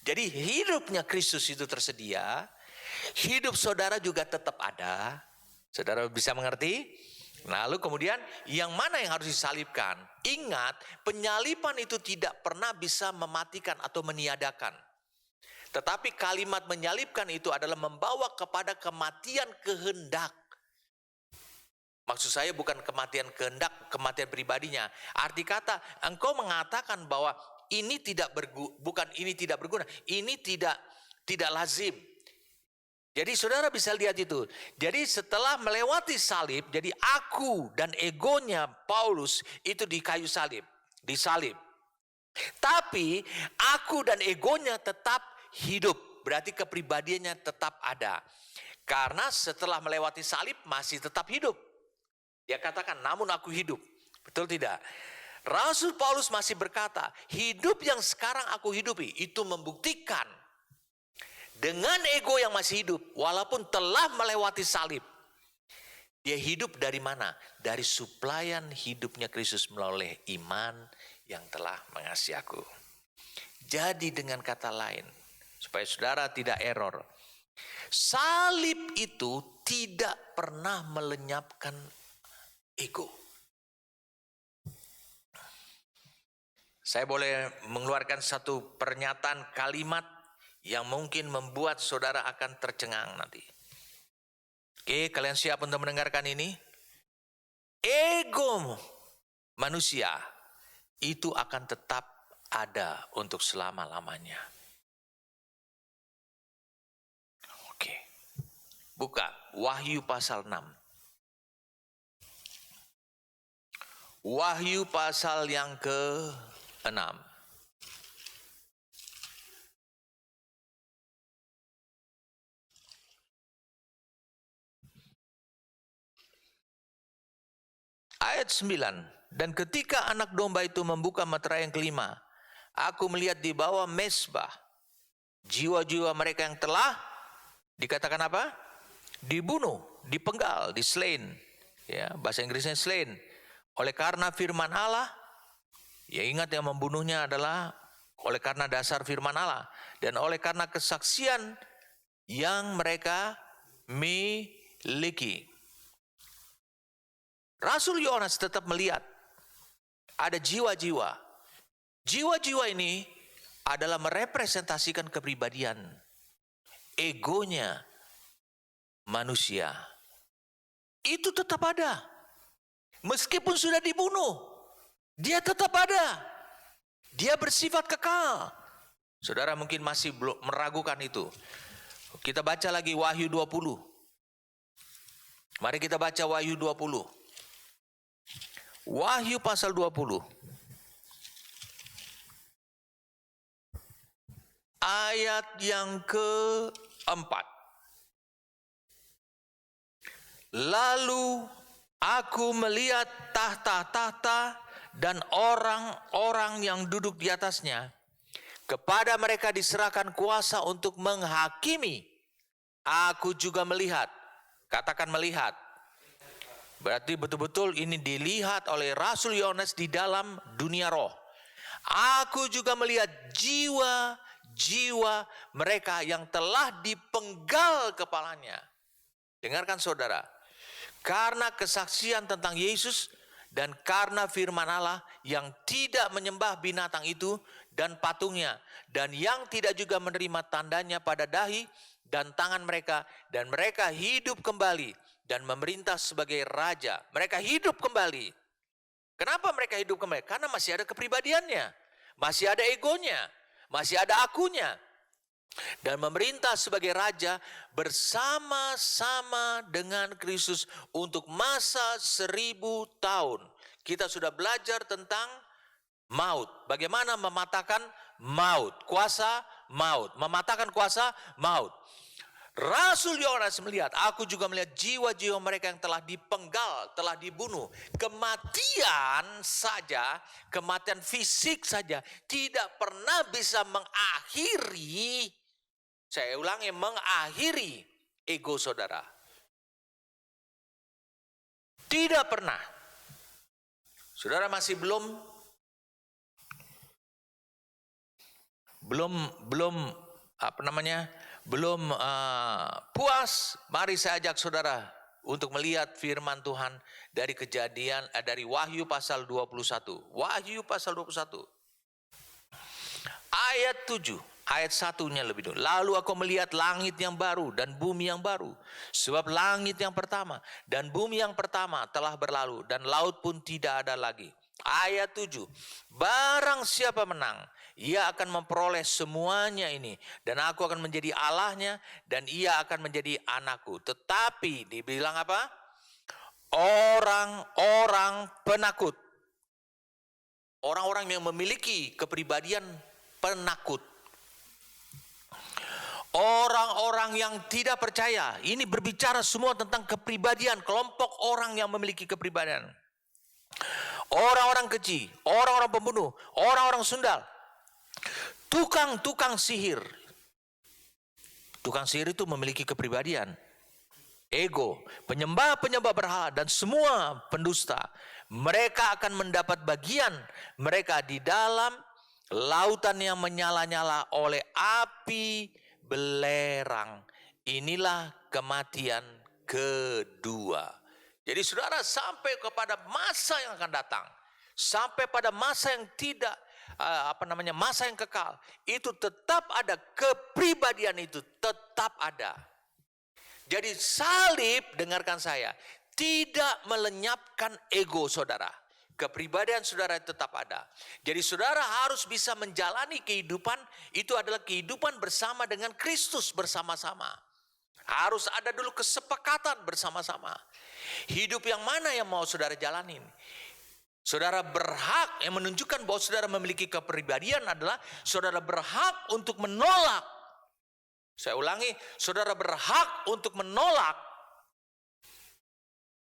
Jadi hidupnya Kristus itu tersedia. Hidup saudara juga tetap ada. Saudara bisa mengerti? Lalu kemudian yang mana yang harus disalibkan? Ingat, penyaliban itu tidak pernah bisa mematikan atau meniadakan. Tetapi kalimat menyalibkan itu adalah membawa kepada kematian kehendak. Maksud saya bukan kematian kehendak, kematian pribadinya. Arti kata, engkau mengatakan bahwa ini tidak berguna, ini tidak lazim. Jadi saudara bisa lihat itu. Jadi setelah melewati salib, jadi aku dan egonya Paulus itu di kayu salib, disalib. Tapi aku dan egonya tetap hidup, berarti kepribadiannya tetap ada. Karena setelah melewati salib masih tetap hidup. Dia katakan, namun aku hidup. Betul tidak? Rasul Paulus masih berkata, hidup yang sekarang aku hidupi itu membuktikan dengan ego yang masih hidup, walaupun telah melewati salib. Dia hidup dari mana? Dari suplaian hidupnya Kristus melalui iman yang telah mengasihi aku. Jadi dengan kata lain, supaya saudara tidak error, salib itu tidak pernah melenyapkan ego. Saya boleh mengeluarkan satu pernyataan kalimat yang mungkin membuat saudara akan tercengang nanti. Oke, kalian siap untuk mendengarkan ini? Ego manusia itu akan tetap ada untuk selama-lamanya. Oke. Buka Wahyu pasal 6. Wahyu pasal yang ke-6. Ayat 9. Dan ketika anak domba itu membuka meterai yang kelima, aku melihat di bawah mezbah jiwa-jiwa mereka yang telah dikatakan apa? Dibunuh, dipenggal, slain. Ya, bahasa Inggrisnya slain. Oleh karena firman Allah, ya ingat yang membunuhnya adalah oleh karena dasar firman Allah dan oleh karena kesaksian yang mereka miliki. Rasul Yohanes tetap melihat ada jiwa-jiwa. Jiwa-jiwa ini adalah merepresentasikan kepribadian, egonya manusia. Itu tetap ada. Meskipun sudah dibunuh, dia tetap ada. Dia bersifat kekal. Saudara mungkin masih belum meragukan itu. Kita baca lagi Wahyu 20. Mari kita baca Wahyu 20. Wahyu pasal 20. Ayat yang ke-4. Lalu aku melihat tahta-tahta dan orang-orang yang duduk di atasnya. Kepada mereka diserahkan kuasa untuk menghakimi. Aku juga melihat. Katakan melihat. Berarti betul-betul ini dilihat oleh Rasul Yohanes di dalam dunia roh. Aku juga melihat jiwa-jiwa mereka yang telah dipenggal kepalanya. Dengarkan saudara. Karena kesaksian tentang Yesus dan karena firman Allah yang tidak menyembah binatang itu dan patungnya, dan yang tidak juga menerima tandanya pada dahi dan tangan mereka, dan mereka hidup kembali dan memerintah sebagai raja. Mereka hidup kembali. Kenapa mereka hidup kembali? Karena masih ada kepribadiannya, masih ada egonya, masih ada akunya. Dan memerintah sebagai raja bersama-sama dengan Kristus untuk masa 1000 tahun. Kita sudah belajar tentang maut. Bagaimana mematahkan maut, kuasa maut. Mematahkan kuasa maut. Rasul Yohanes melihat, aku juga melihat jiwa-jiwa mereka yang telah dipenggal, telah dibunuh. Kematian saja, kematian fisik saja tidak pernah bisa mengakhiri, saya ulangi, mengakhiri ego saudara. Tidak pernah. Saudara masih belum puas, mari saya ajak saudara untuk melihat firman Tuhan dari dari Wahyu pasal 21. Wahyu pasal 21. Ayat 7, ayat 1-nya lebih dulu. Lalu aku melihat langit yang baru dan bumi yang baru. Sebab langit yang pertama dan bumi yang pertama telah berlalu dan laut pun tidak ada lagi. Ayat 7, barang siapa menang, ia akan memperoleh semuanya ini, dan aku akan menjadi Allahnya, dan ia akan menjadi anakku. Tetapi dibilang apa? Orang-orang penakut. Orang-orang yang memiliki kepribadian penakut. Orang-orang yang tidak percaya. Ini berbicara semua tentang kepribadian, kelompok orang yang memiliki kepribadian. Orang-orang keji, orang-orang pembunuh, orang-orang sundal, tukang-tukang sihir. Tukang sihir itu memiliki kepribadian, ego, penyembah-penyembah berhala, dan semua pendusta. Mereka akan mendapat bagian mereka di dalam lautan yang menyala-nyala oleh api belerang. Inilah kematian kedua. Jadi saudara, sampai kepada masa yang akan datang, sampai pada masa yang tidak masa yang kekal, itu tetap ada, kepribadian itu tetap ada. Jadi salib, dengarkan saya, tidak melenyapkan ego saudara. Kepribadian saudara tetap ada. Jadi saudara harus bisa menjalani kehidupan, itu adalah kehidupan bersama dengan Kristus bersama-sama. Harus ada dulu kesepakatan bersama-sama. Hidup yang mana yang mau saudara jalanin? Saudara berhak, yang menunjukkan bahwa saudara memiliki kepribadian adalah saudara berhak untuk menolak. Saya ulangi, saudara berhak untuk menolak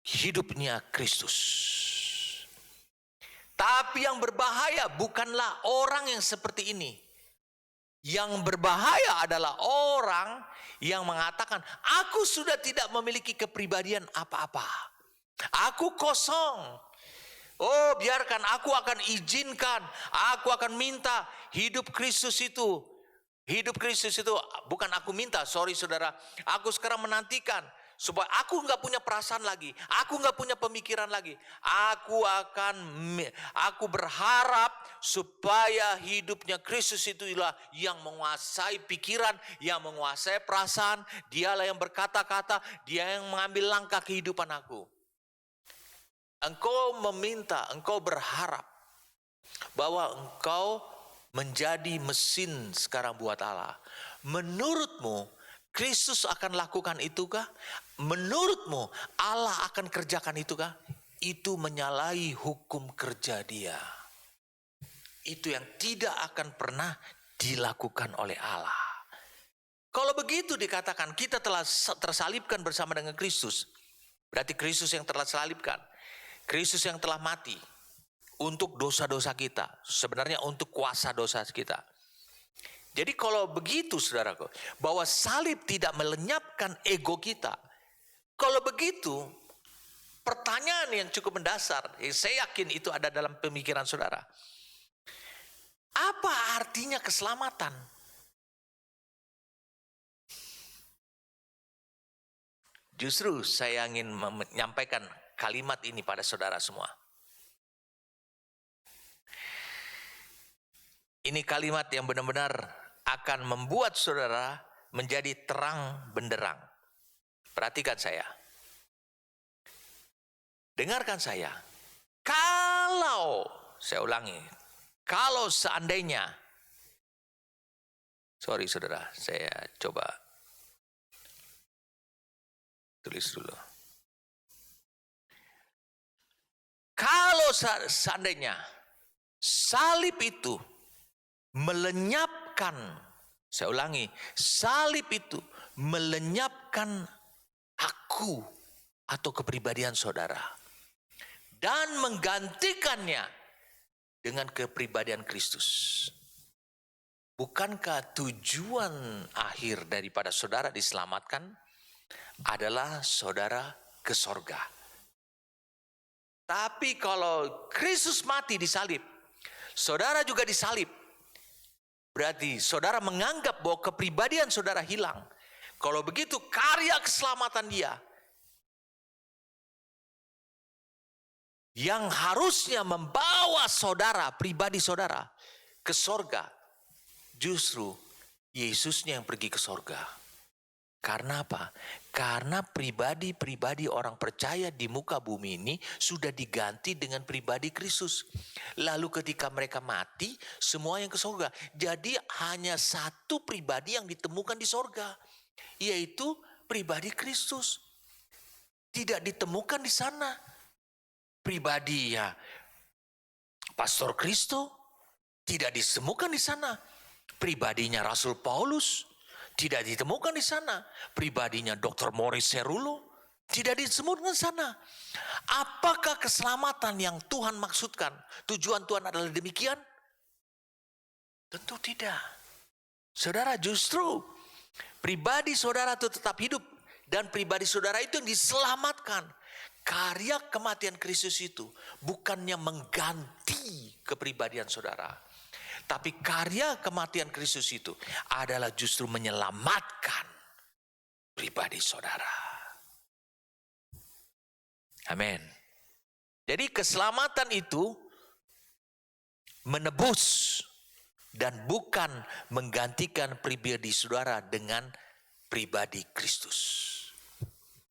hidupnya Kristus. Tapi yang berbahaya bukanlah orang yang seperti ini. Yang berbahaya adalah orang yang mengatakan, aku sudah tidak memiliki kepribadian apa-apa. Aku kosong. Oh, biarkan, aku akan izinkan, aku akan minta hidup Kristus itu. Hidup Kristus itu bukan aku minta, sorry saudara. Aku sekarang menantikan supaya aku nggak punya perasaan lagi, aku nggak punya pemikiran lagi. Aku berharap supaya hidupnya Kristus itulah yang menguasai pikiran, yang menguasai perasaan. Dialah yang berkata-kata, dia yang mengambil langkah kehidupan aku. Engkau meminta, engkau berharap bahwa engkau menjadi mesin sekarang buat Allah. Menurutmu Kristus akan lakukan itukah? Menurutmu Allah akan kerjakan itukah? Itu menyalahi hukum kerja Dia. Itu yang tidak akan pernah dilakukan oleh Allah. Kalau begitu dikatakan kita telah tersalibkan bersama dengan Kristus, berarti Kristus yang telah salibkan, Kristus yang telah mati untuk dosa-dosa kita, sebenarnya untuk kuasa dosa kita. Jadi kalau begitu saudaraku, bahwa salib tidak melenyapkan ego kita. Kalau begitu, pertanyaan yang cukup mendasar, saya yakin itu ada dalam pemikiran saudara. Apa artinya keselamatan? Justru saya ingin menyampaikan kalimat ini pada saudara semua. Ini kalimat yang benar-benar akan membuat saudara menjadi terang benderang. Perhatikan saya. Dengarkan saya. Kalau, saya ulangi, kalau seandainya, sorry saudara, saya coba tulis dulu. Kalau seandainya salib itu melenyapkan, saya ulangi, salib itu melenyapkan aku atau kepribadian saudara dan menggantikannya dengan kepribadian Kristus. Bukankah tujuan akhir daripada saudara diselamatkan adalah saudara ke sorga? Tapi kalau Kristus mati di salib, saudara juga disalib. Berarti saudara menganggap bahwa kepribadian saudara hilang. Kalau begitu karya keselamatan dia yang harusnya membawa saudara, pribadi saudara ke sorga, justru Yesusnya yang pergi ke sorga. Karena apa? Karena pribadi-pribadi orang percaya di muka bumi ini sudah diganti dengan pribadi Kristus. Lalu ketika mereka mati, semua yang ke sorga. Jadi hanya satu pribadi yang ditemukan di sorga, yaitu pribadi Kristus. Tidak ditemukan di sana pribadi ya Pastor Kristo, tidak ditemukan di sana. Pribadinya Rasul Paulus tidak ditemukan di sana. Pribadinya Dr. Morris Cerullo tidak ditemukan di sana. Apakah keselamatan yang Tuhan maksudkan, tujuan Tuhan adalah demikian? Tentu tidak. Saudara, justru pribadi saudara itu tetap hidup dan pribadi saudara itu yang diselamatkan. Karya kematian Kristus itu bukannya mengganti kepribadian saudara, tapi karya kematian Kristus itu adalah justru menyelamatkan pribadi saudara. Amin. Jadi keselamatan itu menebus dan bukan menggantikan pribadi saudara dengan pribadi Kristus.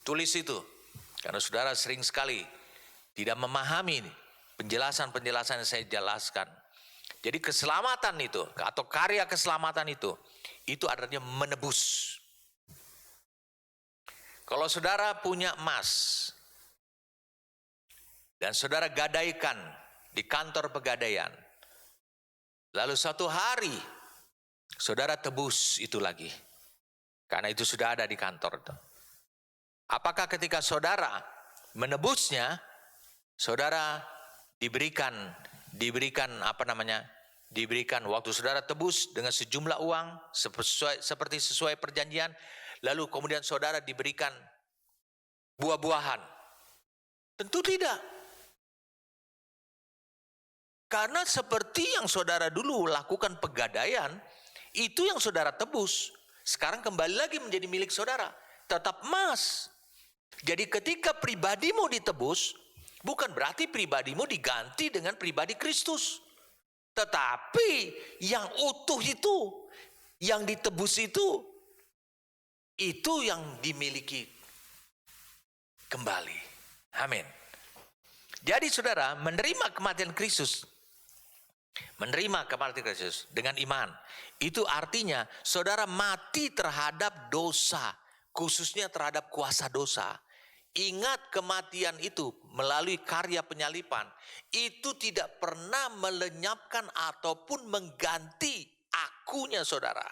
Tulis itu, karena saudara sering sekali tidak memahami penjelasan-penjelasan yang saya jelaskan. Jadi keselamatan itu atau karya keselamatan itu artinya menebus. Kalau saudara punya emas dan saudara gadaikan di kantor pegadaian, lalu suatu hari saudara tebus itu lagi, karena itu sudah ada di kantor itu. Apakah ketika saudara menebusnya, saudara diberikan waktu saudara tebus dengan sejumlah uang sesuai perjanjian, lalu kemudian saudara diberikan buah-buahan? Tentu tidak. Karena seperti yang saudara dulu lakukan pegadaian, itu yang saudara tebus, sekarang kembali lagi menjadi milik saudara, tetap emas. Jadi ketika pribadimu ditebus, bukan berarti pribadimu diganti dengan pribadi Kristus. Tetapi yang utuh itu, yang ditebus itu yang dimiliki kembali. Amin. Jadi saudara menerima kematian Kristus, dengan iman, itu artinya saudara mati terhadap dosa, khususnya terhadap kuasa dosa. Ingat, kematian itu melalui karya penyalipan itu tidak pernah melenyapkan ataupun mengganti akunya saudara.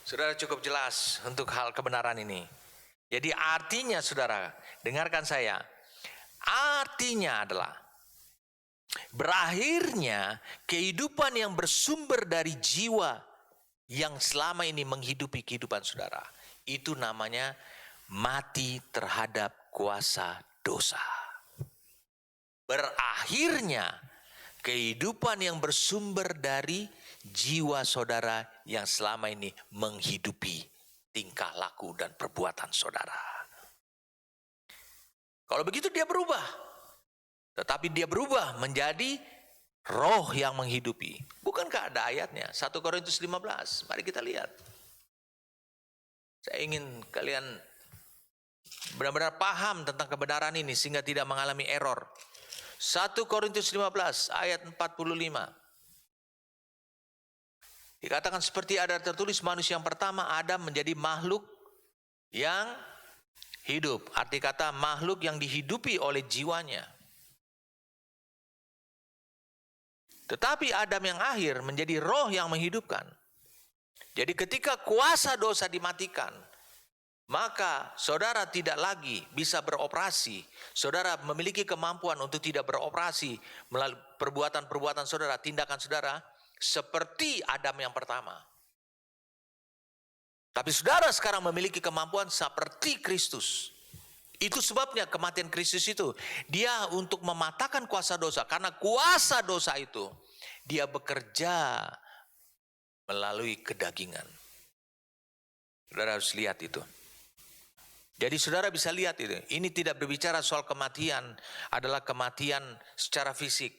Saudara cukup jelas untuk hal kebenaran ini. Jadi artinya saudara, dengarkan saya. Artinya adalah berakhirnya kehidupan yang bersumber dari jiwa yang selama ini menghidupi kehidupan saudara. Itu namanya mati terhadap kuasa dosa. Berakhirnya kehidupan yang bersumber dari jiwa saudara yang selama ini menghidupi tingkah laku dan perbuatan saudara. Kalau begitu dia berubah. Tetapi dia berubah menjadi roh yang menghidupi. Bukankah ada ayatnya? 1 Korintus 15. Mari kita lihat. Saya ingin kalian benar-benar paham tentang kebenaran ini sehingga tidak mengalami error. 1 Korintus 15 ayat 45. Dikatakan seperti ada tertulis, manusia yang pertama Adam menjadi makhluk yang hidup. Arti kata makhluk yang dihidupi oleh jiwanya. Tetapi Adam yang akhir menjadi roh yang menghidupkan. Jadi ketika kuasa dosa dimatikan, maka saudara tidak lagi bisa beroperasi. Saudara memiliki kemampuan untuk tidak beroperasi melalui perbuatan-perbuatan saudara, tindakan saudara, seperti Adam yang pertama. Tapi saudara sekarang memiliki kemampuan seperti Kristus. Itu sebabnya kematian Kristus itu, dia untuk mematahkan kuasa dosa. Karena kuasa dosa itu, dia bekerja melalui kedagingan. Saudara harus lihat itu. Jadi saudara bisa lihat itu. Ini tidak berbicara soal kematian, adalah kematian secara fisik.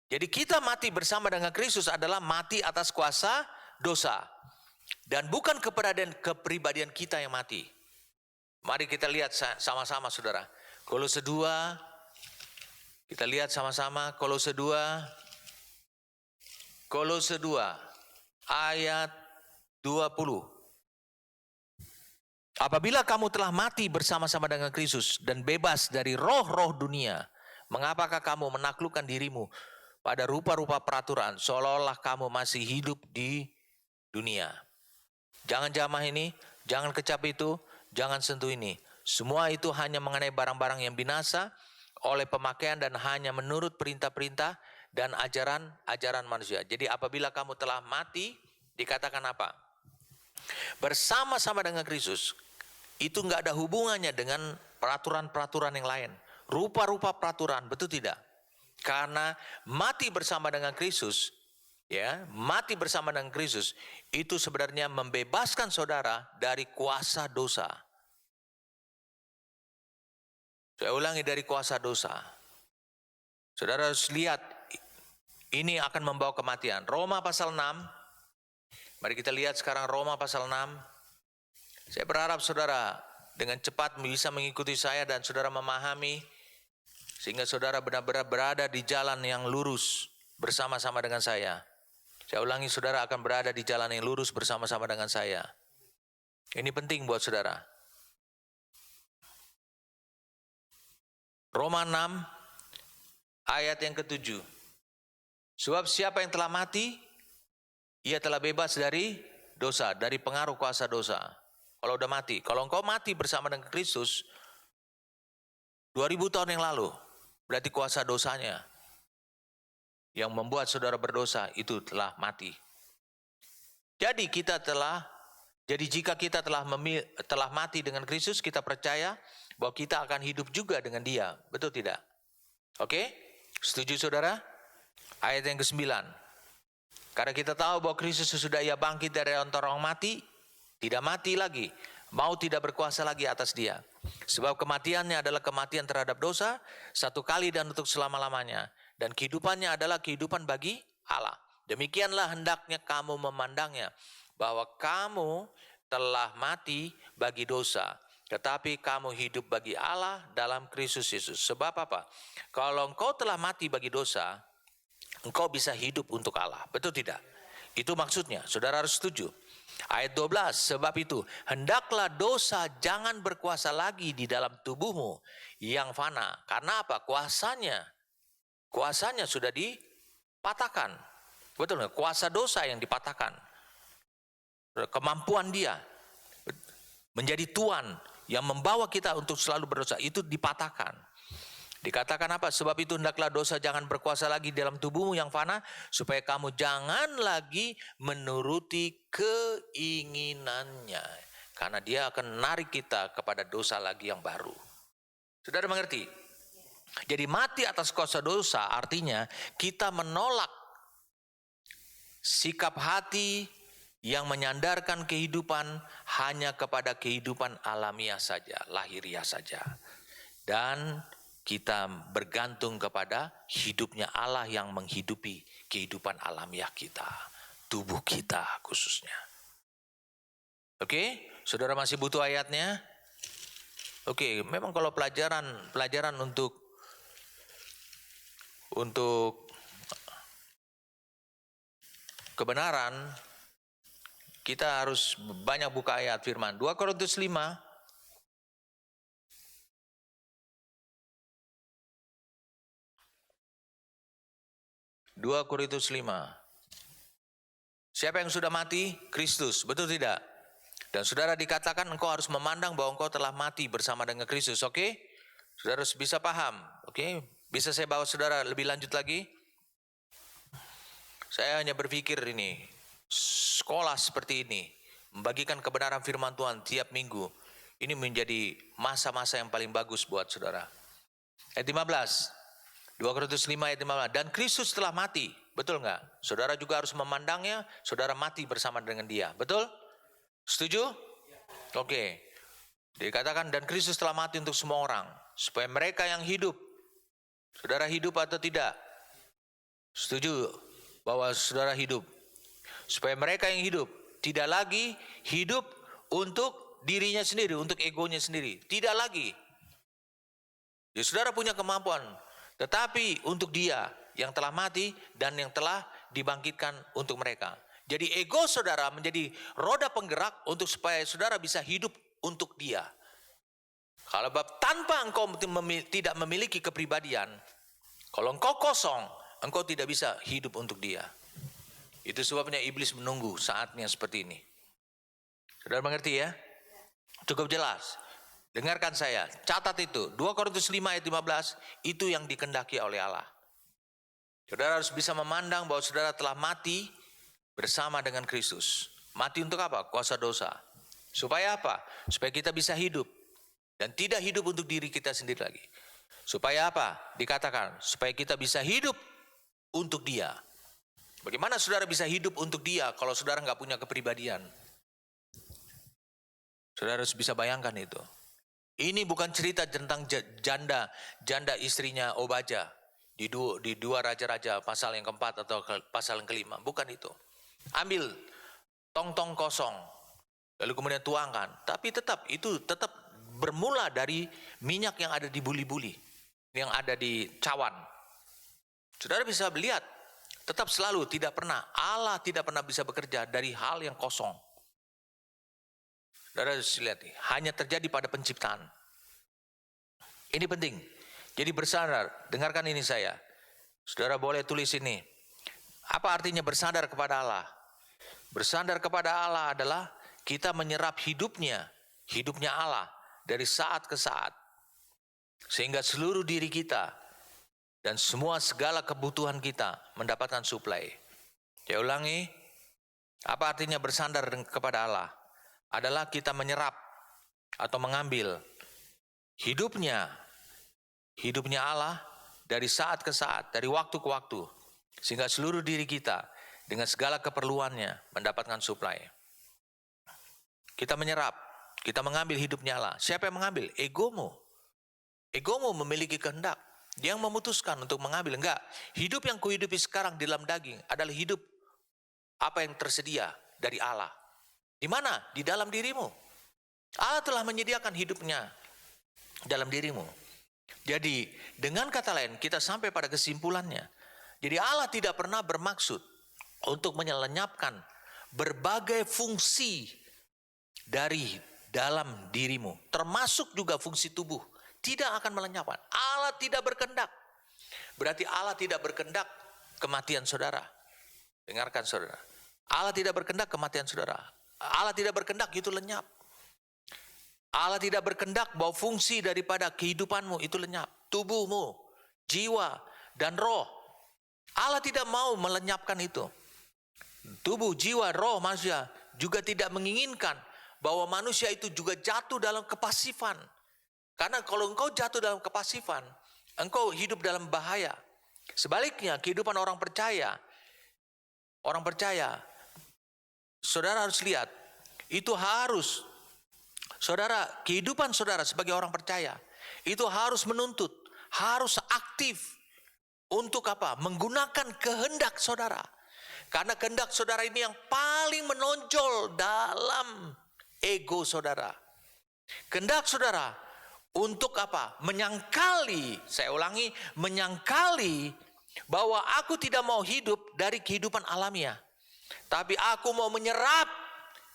Jadi kita mati bersama dengan Kristus adalah mati atas kuasa dosa. Dan bukan kepribadian kita yang mati. Mari kita lihat sama-sama saudara. Kolose 2, kita lihat sama-sama Kolose 2 ayat 20. Apabila kamu telah mati bersama-sama dengan Kristus dan bebas dari roh-roh dunia, mengapakah kamu menaklukkan dirimu pada rupa-rupa peraturan seolah-olah kamu masih hidup di dunia? Jangan jamah ini, jangan kecap itu, jangan sentuh ini. Semua itu hanya mengenai barang-barang yang binasa oleh pemakaian dan hanya menurut perintah-perintah dan ajaran-ajaran manusia. Jadi apabila kamu telah mati, dikatakan apa? Bersama-sama dengan Kristus. Itu enggak ada hubungannya dengan peraturan-peraturan yang lain. Rupa-rupa peraturan, betul tidak? Karena mati bersama dengan Kristus, ya, mati bersama dengan Kristus itu sebenarnya membebaskan saudara dari kuasa dosa. Saya ulangi, dari kuasa dosa. Saudara harus lihat, ini akan membawa kematian. Roma pasal 6. Mari kita lihat sekarang Roma pasal 6. Saya berharap saudara dengan cepat bisa mengikuti saya dan saudara memahami sehingga saudara benar-benar berada di jalan yang lurus bersama-sama dengan saya. Saya ulangi, saudara akan berada di jalan yang lurus bersama-sama dengan saya. Ini penting buat saudara. Roma 6 ayat yang ke-7. Sebab siapa yang telah mati, ia telah bebas dari dosa, dari pengaruh kuasa dosa. Kalau udah mati, kalau engkau mati bersama dengan Kristus 2000 tahun yang lalu, berarti kuasa dosanya yang membuat saudara berdosa itu telah mati. Jadi jika kita telah mati dengan Kristus, kita percaya bahwa kita akan hidup juga dengan Dia. Betul tidak? Oke? Setuju saudara? Ayat yang ke-9. Karena kita tahu bahwa Kristus sesudah Ia bangkit dari antara orang mati, tidak mati lagi, maut tidak berkuasa lagi atas Dia. Sebab kematiannya adalah kematian terhadap dosa, satu kali dan untuk selama-lamanya. Dan kehidupannya adalah kehidupan bagi Allah. Demikianlah hendaknya kamu memandangnya, bahwa kamu telah mati bagi dosa, tetapi kamu hidup bagi Allah dalam Kristus Yesus. Sebab apa? Kalau engkau telah mati bagi dosa, engkau bisa hidup untuk Allah. Betul tidak? Itu maksudnya, saudara harus setuju. Ayat 12, sebab itu hendaklah dosa jangan berkuasa lagi di dalam tubuhmu yang fana. Karena apa? Kuasanya sudah dipatahkan. Betul nggak? Kuasa dosa yang dipatahkan. Kemampuan dia menjadi tuan yang membawa kita untuk selalu berdosa itu dipatahkan. Dikatakan apa? Sebab itu hendaklah dosa jangan berkuasa lagi dalam tubuhmu yang fana, supaya kamu jangan lagi menuruti keinginannya. Karena dia akan menarik kita kepada dosa lagi yang baru. Saudara mengerti? Jadi mati atas kuasa dosa artinya kita menolak sikap hati yang menyandarkan kehidupan hanya kepada kehidupan alamiah saja, lahiriah saja. Dan kita bergantung kepada hidupnya Allah yang menghidupi kehidupan alamiah kita, tubuh kita khususnya. Oke, saudara masih butuh ayatnya? Oke, memang kalau pelajaran untuk kebenaran, kita harus banyak buka ayat firman. 2 Korintus 5. Siapa yang sudah mati? Kristus, betul tidak? Dan saudara dikatakan engkau harus memandang bahwa engkau telah mati bersama dengan Kristus, oke? Saudara harus bisa paham, oke? Bisa saya bawa saudara lebih lanjut lagi? Saya hanya berpikir ini, sekolah seperti ini, membagikan kebenaran firman Tuhan tiap minggu, ini menjadi masa-masa yang paling bagus buat saudara. Ayat 15. 2 Korintus 5 ayat 15. Dan Kristus telah mati. Betul enggak? Saudara juga harus memandangnya, saudara mati bersama dengan dia. Betul? Setuju? Oke. Dikatakan dan Kristus telah mati untuk semua orang. Supaya mereka yang hidup. Saudara hidup atau tidak? Setuju bahwa saudara hidup. Supaya mereka yang hidup. Tidak lagi hidup untuk dirinya sendiri, untuk egonya sendiri. Tidak lagi. Ya, saudara punya kemampuan. Tetapi untuk dia yang telah mati dan yang telah dibangkitkan untuk mereka. Jadi ego saudara menjadi roda penggerak untuk supaya saudara bisa hidup untuk dia. Kalau tanpa engkau tidak memiliki kepribadian, kalau engkau kosong, engkau tidak bisa hidup untuk dia. Itu sebabnya iblis menunggu saatnya seperti ini. Saudara mengerti ya? Cukup jelas. Dengarkan saya, catat itu. 2 Korintus 5 ayat 15, itu yang dikehendaki oleh Allah. Saudara harus bisa memandang bahwa saudara telah mati bersama dengan Kristus. Mati untuk apa? Kuasa dosa. Supaya apa? Supaya kita bisa hidup. Dan tidak hidup untuk diri kita sendiri lagi. Supaya apa? Dikatakan, supaya kita bisa hidup untuk dia. Bagaimana saudara bisa hidup untuk dia kalau saudara nggak punya kepribadian? Saudara harus bisa bayangkan itu. Ini bukan cerita tentang janda istrinya Obaja di dua raja-raja pasal yang keempat atau pasal yang kelima. Bukan itu. Ambil tong-tong kosong, lalu kemudian tuangkan. Tapi itu tetap bermula dari minyak yang ada di buli-buli, yang ada di cawan. Saudara bisa melihat, tetap selalu Allah tidak pernah bisa bekerja dari hal yang kosong. Saudara harus lihat, hanya terjadi pada penciptaan. Ini penting. Jadi bersandar, dengarkan ini saya. Saudara boleh tulis ini. Apa artinya bersandar kepada Allah? Bersandar kepada Allah adalah kita menyerap hidupnya Allah dari saat ke saat. Sehingga seluruh diri kita dan segala kebutuhan kita mendapatkan suplai. Saya ulangi, apa artinya bersandar kepada Allah? Adalah kita menyerap atau mengambil hidupnya Allah dari saat ke saat, dari waktu ke waktu, sehingga seluruh diri kita dengan segala keperluannya mendapatkan suplai. Kita menyerap, kita mengambil hidupnya Allah. Siapa yang mengambil? Egomu memiliki kehendak. Dia yang memutuskan untuk mengambil. Enggak, hidup yang kuhidupi sekarang di dalam daging adalah hidup apa yang tersedia dari Allah. Di mana? Di dalam dirimu. Allah telah menyediakan hidupnya dalam dirimu. Jadi dengan kata lain kita sampai pada kesimpulannya. Jadi Allah tidak pernah bermaksud untuk menyelenyapkan berbagai fungsi dari dalam dirimu. Termasuk juga fungsi tubuh. Tidak akan melenyapkan. Allah tidak berkehendak. Berarti Allah tidak berkehendak kematian saudara. Dengarkan saudara. Allah tidak berkehendak kematian saudara. Allah tidak berkehendak itu lenyap. Allah tidak berkehendak bahwa fungsi daripada kehidupanmu itu lenyap. Tubuhmu, jiwa, dan roh. Allah tidak mau melenyapkan itu. Tubuh, jiwa, roh manusia juga tidak menginginkan bahwa manusia itu juga jatuh dalam kepasifan. Karena kalau engkau jatuh dalam kepasifan, engkau hidup dalam bahaya. Sebaliknya, kehidupan orang percaya, saudara harus lihat, itu harus, kehidupan saudara sebagai orang percaya, itu harus menuntut, harus aktif untuk apa? Menggunakan kehendak saudara. Karena kehendak saudara ini yang paling menonjol dalam ego saudara. Kehendak saudara untuk apa? Menyangkali, saya ulangi, menyangkali bahwa aku tidak mau hidup dari kehidupan alamiah. Tapi aku mau menyerap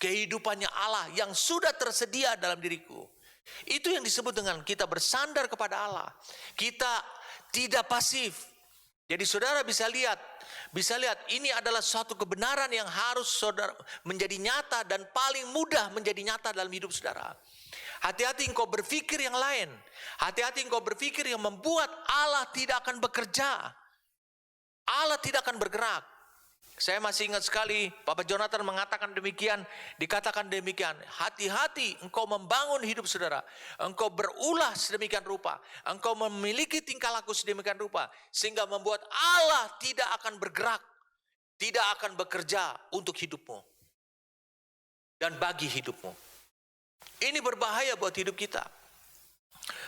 kehidupannya Allah yang sudah tersedia dalam diriku. Itu yang disebut dengan kita bersandar kepada Allah. Kita tidak pasif. Jadi saudara bisa lihat ini adalah suatu kebenaran yang harus saudara menjadi nyata dan paling mudah menjadi nyata dalam hidup saudara. Hati-hati engkau berpikir yang lain. Hati-hati engkau berpikir yang membuat Allah tidak akan bekerja. Allah tidak akan bergerak. Saya masih ingat sekali Bapak Jonathan mengatakan demikian, dikatakan demikian. Hati-hati engkau membangun hidup saudara. Engkau berulah sedemikian rupa. Engkau memiliki tingkah laku sedemikian rupa. Sehingga membuat Allah tidak akan bergerak. Tidak akan bekerja untuk hidupmu. Dan bagi hidupmu. Ini berbahaya buat hidup kita.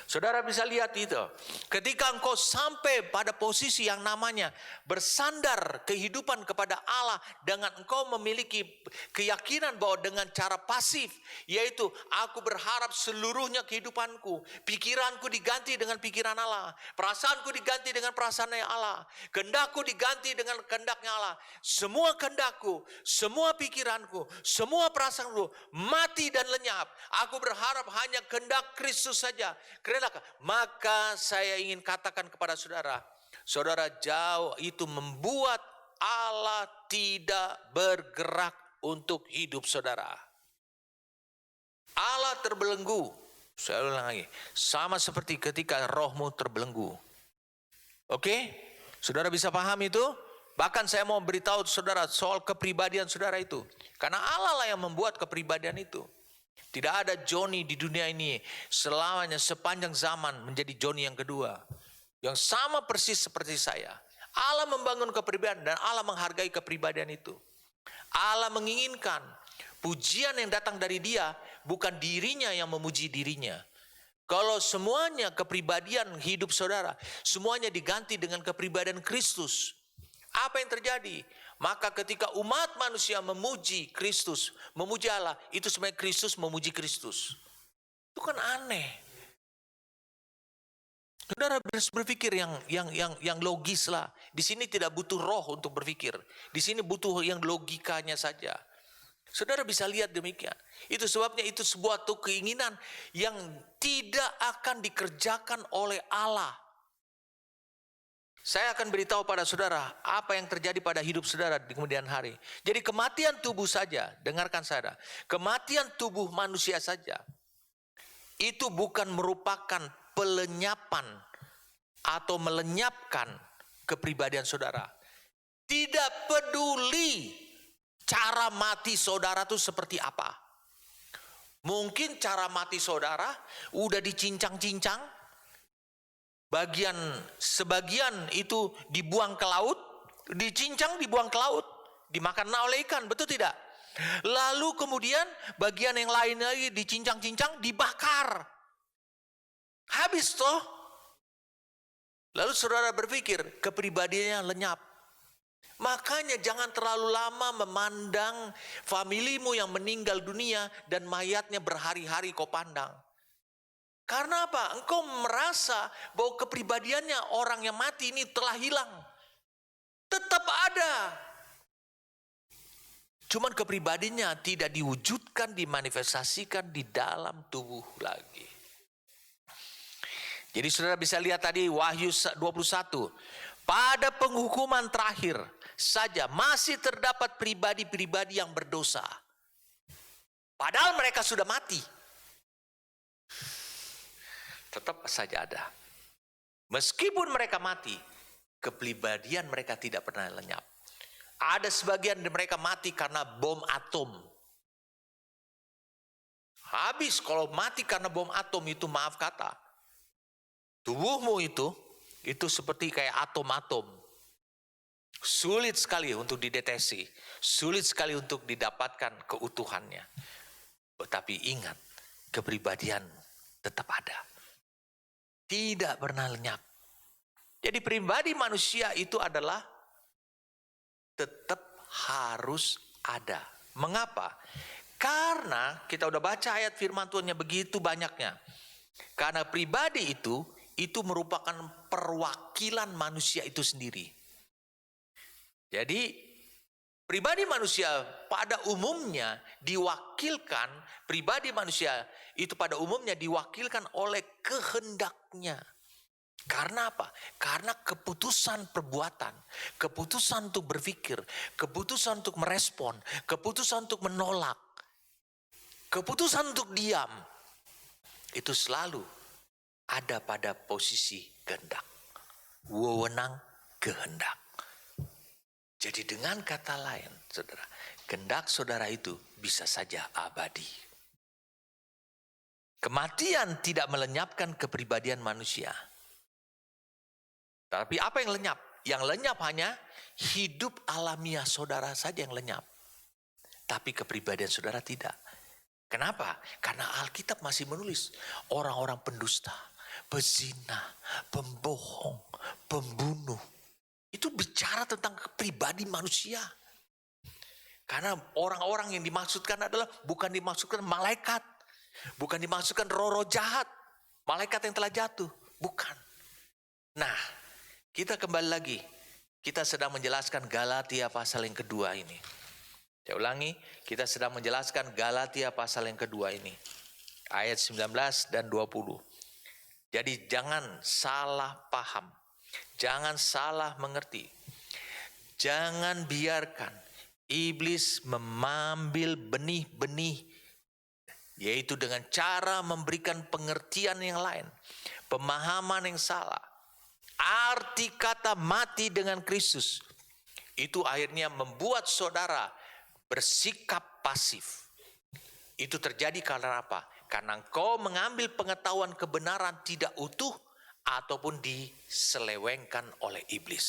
Saudara bisa lihat itu. Ketika engkau sampai pada posisi yang namanya bersandar kehidupan kepada Allah dengan engkau memiliki keyakinan bahwa dengan cara pasif, yaitu aku berharap seluruhnya kehidupanku, pikiranku diganti dengan pikiran Allah, perasaanku diganti dengan perasaan Allah, kehendakku diganti dengan kehendaknya Allah. Semua kehendakku, semua pikiranku, semua perasaanku mati dan lenyap. Aku berharap hanya kehendak Kristus saja. Maka saya ingin katakan kepada saudara, saudara jauh itu membuat Allah tidak bergerak untuk hidup saudara. Allah terbelenggu, saya ulang lagi, sama seperti ketika rohmu terbelenggu. Oke? Saudara bisa paham itu? Bahkan saya mau beritahu saudara soal kepribadian saudara itu. Karena Allah lah yang membuat kepribadian itu. Tidak ada Joni di dunia ini selamanya sepanjang zaman menjadi Joni yang kedua. Yang sama persis seperti saya. Allah membangun kepribadian dan Allah menghargai kepribadian itu. Allah menginginkan pujian yang datang dari Dia, bukan dirinya yang memuji dirinya. Kalau semuanya kepribadian hidup saudara, semuanya diganti dengan kepribadian Kristus. Apa yang terjadi? Maka ketika umat manusia memuji Kristus, memuji Allah, itu sebenarnya Kristus memuji Kristus. Itu kan aneh. Saudara harus berpikir yang logis lah. Di sini tidak butuh roh untuk berpikir. Di sini butuh yang logikanya saja. Saudara bisa lihat demikian. Itu sebabnya itu sebuah keinginan yang tidak akan dikerjakan oleh Allah. Saya akan beritahu pada saudara apa yang terjadi pada hidup saudara di kemudian hari. Jadi kematian tubuh saja, dengarkan saudara. Kematian tubuh manusia saja. Itu bukan merupakan pelenyapan atau melenyapkan kepribadian saudara. Tidak peduli cara mati saudara itu seperti apa. Mungkin cara mati saudara udah dicincang-cincang. Sebagian itu dibuang ke laut, dicincang dibuang ke laut, dimakan oleh ikan, betul tidak? Lalu kemudian bagian yang lain lagi dicincang-cincang, dibakar. Habis toh. Lalu saudara berpikir kepribadiannya lenyap. Makanya jangan terlalu lama memandang familimu yang meninggal dunia dan mayatnya berhari-hari kau pandang. Karena apa? Engkau merasa bahwa kepribadiannya orang yang mati ini telah hilang. Tetap ada. Cuman kepribadiannya tidak diwujudkan, dimanifestasikan di dalam tubuh lagi. Jadi saudara bisa lihat tadi Wahyu 21. Pada penghukuman terakhir saja masih terdapat pribadi-pribadi yang berdosa. Padahal mereka sudah mati. Tetap saja ada. Meskipun mereka mati, kepribadian mereka tidak pernah lenyap. Ada sebagian dari mereka mati karena bom atom. Habis kalau mati karena bom atom itu maaf kata. Tubuhmu itu seperti kayak atom-atom. Sulit sekali untuk dideteksi. Sulit sekali untuk didapatkan keutuhannya. Tetapi ingat, kepribadian tetap ada. Tidak pernah lenyap. Jadi pribadi manusia itu adalah tetap harus ada. Mengapa? Karena kita udah baca ayat firman Tuhannya begitu banyaknya. Karena pribadi itu merupakan perwakilan manusia itu sendiri. Jadi pribadi manusia pada umumnya diwakilkan, pribadi manusia itu pada umumnya diwakilkan oleh kehendaknya. Karena apa? Karena keputusan perbuatan, keputusan untuk berpikir, keputusan untuk merespon, keputusan untuk menolak, keputusan untuk diam, itu selalu ada pada posisi kehendak, wewenang kehendak. Jadi dengan kata lain, saudara, kehendak saudara itu bisa saja abadi. Kematian tidak melenyapkan kepribadian manusia. Tapi apa yang lenyap? Yang lenyap hanya hidup alamiah saudara saja yang lenyap. Tapi kepribadian saudara tidak. Kenapa? Karena Alkitab masih menulis orang-orang pendusta, pezina, pembohong, pembunuh. Itu bicara tentang pribadi manusia. Karena orang-orang yang dimaksudkan adalah bukan dimaksudkan malaikat. Bukan dimaksudkan roh-roh jahat. Malaikat yang telah jatuh. Bukan. Nah, kita kembali lagi. Kita sedang menjelaskan Galatia pasal yang kedua ini. Saya ulangi, kita sedang menjelaskan Galatia pasal yang kedua ini. Ayat 19 dan 20. Jadi jangan salah paham. Jangan salah mengerti. Jangan biarkan iblis mengambil benih-benih, yaitu dengan cara memberikan pengertian yang lain, pemahaman yang salah. Arti kata mati dengan Kristus itu akhirnya membuat saudara bersikap pasif. Itu terjadi karena apa? Karena engkau mengambil pengetahuan kebenaran tidak utuh ataupun diselewengkan oleh iblis.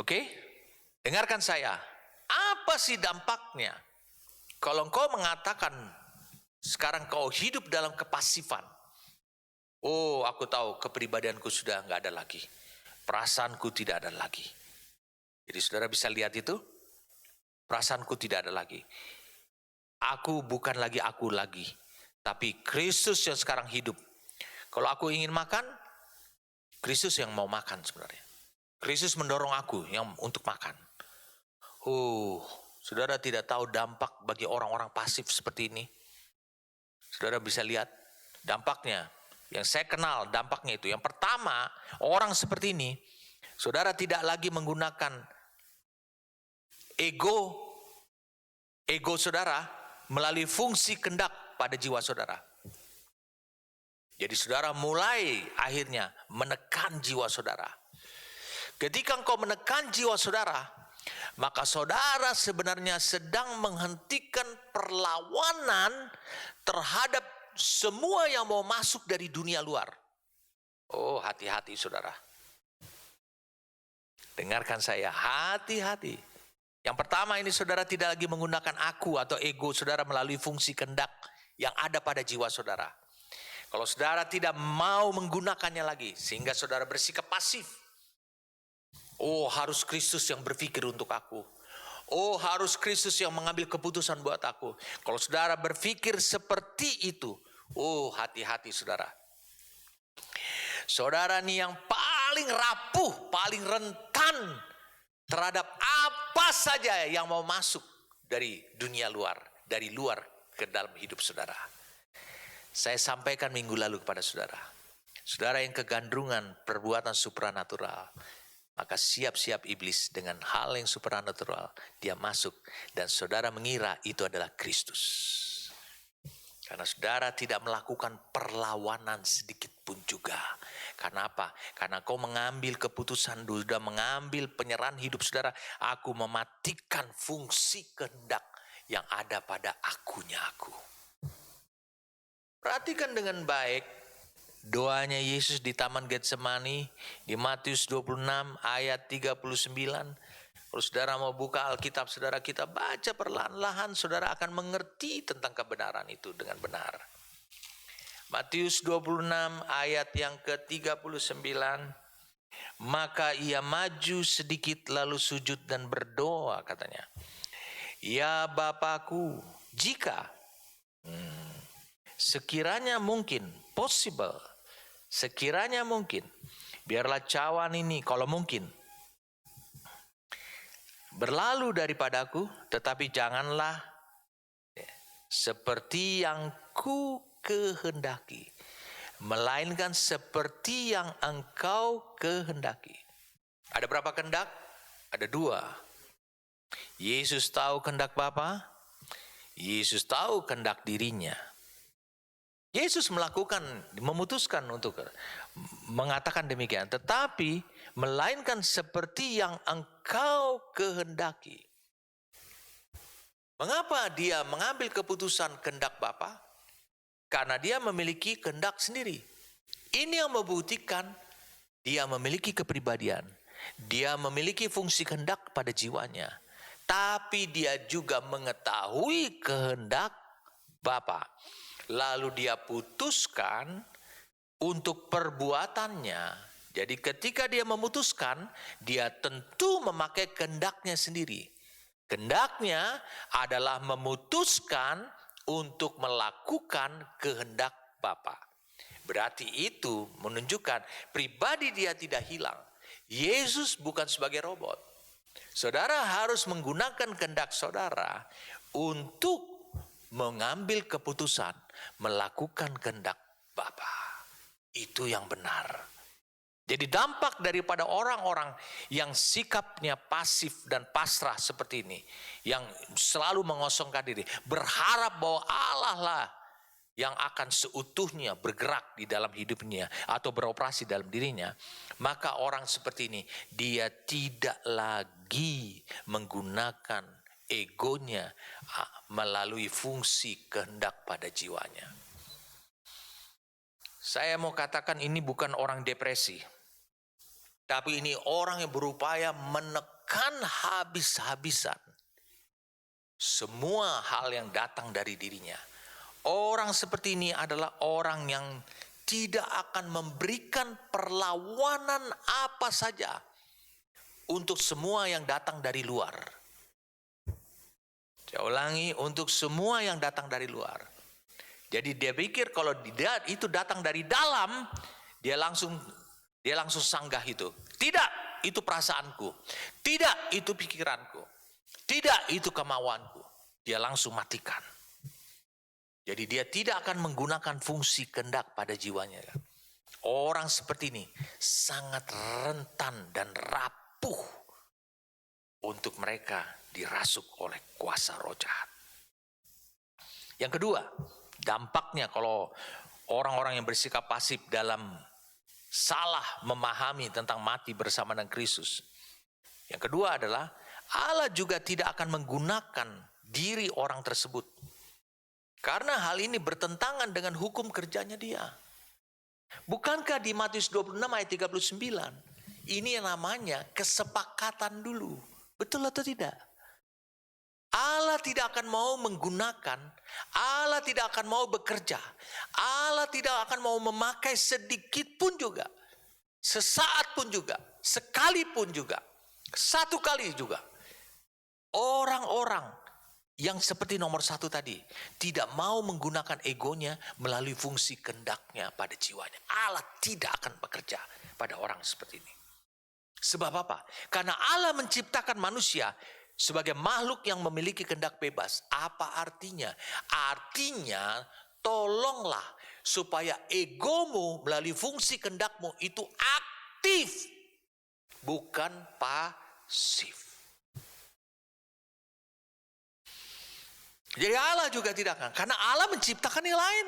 Oke? Dengarkan saya. Apa sih dampaknya kalau engkau mengatakan sekarang kau hidup dalam kepasifan? Oh, aku tahu kepribadianku sudah nggak ada lagi. Perasaanku tidak ada lagi. Jadi saudara bisa lihat itu. Perasaanku tidak ada lagi. Aku bukan lagi aku lagi. Tapi Kristus yang sekarang hidup. Kalau aku ingin makan, Kristus yang mau makan sebenarnya. Kristus mendorong aku yang untuk makan. Saudara tidak tahu dampak bagi orang-orang pasif seperti ini. Saudara bisa lihat dampaknya. Yang saya kenal dampaknya itu. Yang pertama, orang seperti ini, saudara tidak lagi menggunakan ego saudara melalui fungsi kehendak pada jiwa saudara. Jadi saudara mulai akhirnya menekan jiwa saudara. Ketika engkau menekan jiwa saudara, maka saudara sebenarnya sedang menghentikan perlawanan terhadap semua yang mau masuk dari dunia luar. Oh, hati-hati saudara. Dengarkan saya, hati-hati. Yang pertama ini saudara tidak lagi menggunakan aku atau ego saudara melalui fungsi kehendak yang ada pada jiwa saudara. Kalau saudara tidak mau menggunakannya lagi sehingga saudara bersikap pasif. Oh, harus Kristus yang berpikir untuk aku. Oh, harus Kristus yang mengambil keputusan buat aku. Kalau saudara berpikir seperti itu, oh hati-hati saudara. Saudara nih yang paling rapuh, paling rentan terhadap apa saja yang mau masuk dari dunia luar, dari luar ke dalam hidup saudara. Saya sampaikan minggu lalu kepada saudara. Saudara yang kegandrungan perbuatan supranatural, maka siap-siap iblis dengan hal yang supranatural dia masuk dan saudara mengira itu adalah Kristus. Karena saudara tidak melakukan perlawanan sedikit pun juga. Karena apa? Karena kau mengambil keputusan, sudah mengambil penyerahan hidup saudara. Aku mematikan fungsi kehendak yang ada pada akunya aku. Perhatikan dengan baik doanya Yesus di Taman Getsemani di Matius 26 ayat 39. Kalau saudara mau buka Alkitab saudara, kita baca perlahan-lahan, saudara akan mengerti tentang kebenaran itu dengan benar. Matius 26 ayat yang ke-39. Maka ia maju sedikit lalu sujud dan berdoa katanya. Ya Bapakku, jika sekiranya mungkin, possible, sekiranya mungkin, biarlah cawan ini kalau mungkin berlalu daripadaku, tetapi janganlah seperti yang ku kehendaki, melainkan seperti yang engkau kehendaki. Ada berapa kehendak? Ada 2. Yesus tahu kehendak Bapa, Yesus tahu kehendak dirinya. Yesus memutuskan untuk mengatakan demikian, tetapi melainkan seperti yang engkau kehendaki. Mengapa dia mengambil keputusan kehendak Bapa? Karena dia memiliki kehendak sendiri. Ini yang membuktikan dia memiliki kepribadian. Dia memiliki fungsi kehendak pada jiwanya. Tapi dia juga mengetahui kehendak Bapa. Lalu dia putuskan untuk perbuatannya. Jadi ketika dia memutuskan, dia tentu memakai kehendaknya sendiri. Kehendaknya adalah memutuskan untuk melakukan kehendak Bapa. Berarti itu menunjukkan pribadi dia tidak hilang. Yesus bukan sebagai robot. Saudara harus menggunakan kehendak saudara untuk mengambil keputusan, melakukan kehendak Bapa. Itu yang benar. Jadi dampak daripada orang-orang yang sikapnya pasif dan pasrah seperti ini, yang selalu mengosongkan diri, berharap bahwa Allah lah yang akan seutuhnya bergerak di dalam hidupnya atau beroperasi dalam dirinya, maka orang seperti ini dia tidak lagi menggunakan egonya melalui fungsi kehendak pada jiwanya. Saya mau katakan ini bukan orang depresi, tapi ini orang yang berupaya menekan habis-habisan semua hal yang datang dari dirinya. Orang seperti ini adalah orang yang tidak akan memberikan perlawanan apa saja untuk semua yang datang dari luar. Saya ulangi, untuk semua yang datang dari luar. Jadi dia pikir kalau dia itu datang dari dalam, dia langsung sanggah itu. Tidak, itu perasaanku. Tidak, itu pikiranku. Tidak, itu kemauanku. Dia langsung matikan. Jadi dia tidak akan menggunakan fungsi kehendak pada jiwanya. Orang seperti ini sangat rentan dan rapuh untuk mereka dirasuk oleh kuasa roh jahat. Yang kedua, dampaknya kalau orang-orang yang bersikap pasif dalam salah memahami tentang mati bersama dengan Kristus. Yang kedua adalah Allah juga tidak akan menggunakan diri orang tersebut. Karena hal ini bertentangan dengan hukum kerjanya dia. Bukankah di Matius 26 ayat 39, ini yang namanya kesepakatan dulu. Betul atau tidak? Allah tidak akan mau menggunakan, Allah tidak akan mau bekerja, Allah tidak akan mau memakai sedikit pun juga, sesaat pun juga, sekali pun juga, satu kali juga. Orang-orang yang seperti nomor 1 tadi, tidak mau menggunakan egonya melalui fungsi kehendaknya pada jiwanya. Allah tidak akan bekerja pada orang seperti ini. Sebab apa? Karena Allah menciptakan manusia sebagai makhluk yang memiliki kehendak bebas. Apa artinya? Artinya tolonglah supaya egomu melalui fungsi kehendakmu itu aktif, bukan pasif. Jadi Allah juga tidak akan, karena Allah menciptakan yang lain.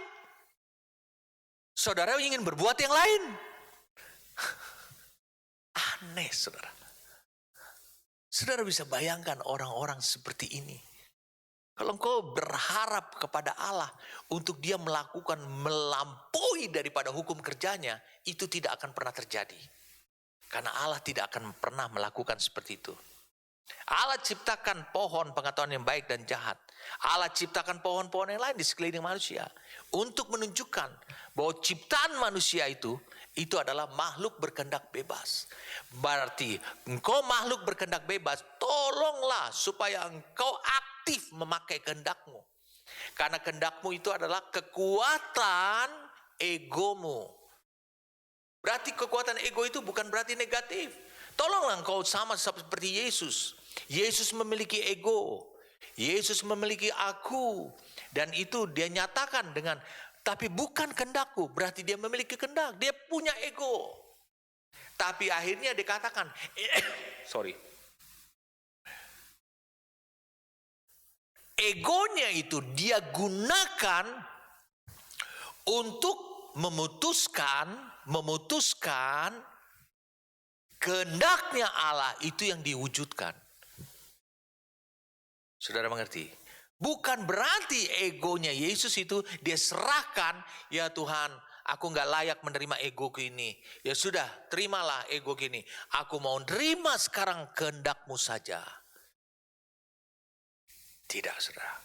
Saudara ingin berbuat yang lain. Aneh, saudara. Saudara bisa bayangkan orang-orang seperti ini. Kalau engkau berharap kepada Allah untuk dia melakukan melampaui daripada hukum kerjanya, itu tidak akan pernah terjadi. Karena Allah tidak akan pernah melakukan seperti itu. Allah ciptakan pohon pengetahuan yang baik dan jahat. Allah ciptakan pohon-pohon yang lain di sekeliling manusia untuk menunjukkan bahwa ciptaan manusia itu adalah makhluk berkehendak bebas. Berarti engkau makhluk berkehendak bebas, tolonglah supaya engkau aktif memakai kehendakmu. Karena kehendakmu itu adalah kekuatan egomu. Berarti kekuatan ego itu bukan berarti negatif. Tolonglah engkau sama seperti Yesus. Yesus memiliki ego. Yesus memiliki aku. Dan itu dia nyatakan dengan, tapi bukan kehendakku. Berarti dia memiliki kehendak. Dia punya ego. Tapi akhirnya dikatakan, egonya itu dia gunakan untuk memutuskan kehendaknya Allah itu yang diwujudkan. Saudara mengerti? Bukan berarti egonya Yesus itu dia serahkan, ya Tuhan, aku nggak layak menerima egoku ini. Ya sudah, terimalah egoku ini. Aku mau terima sekarang kehendak-Mu saja. Tidak, saudara.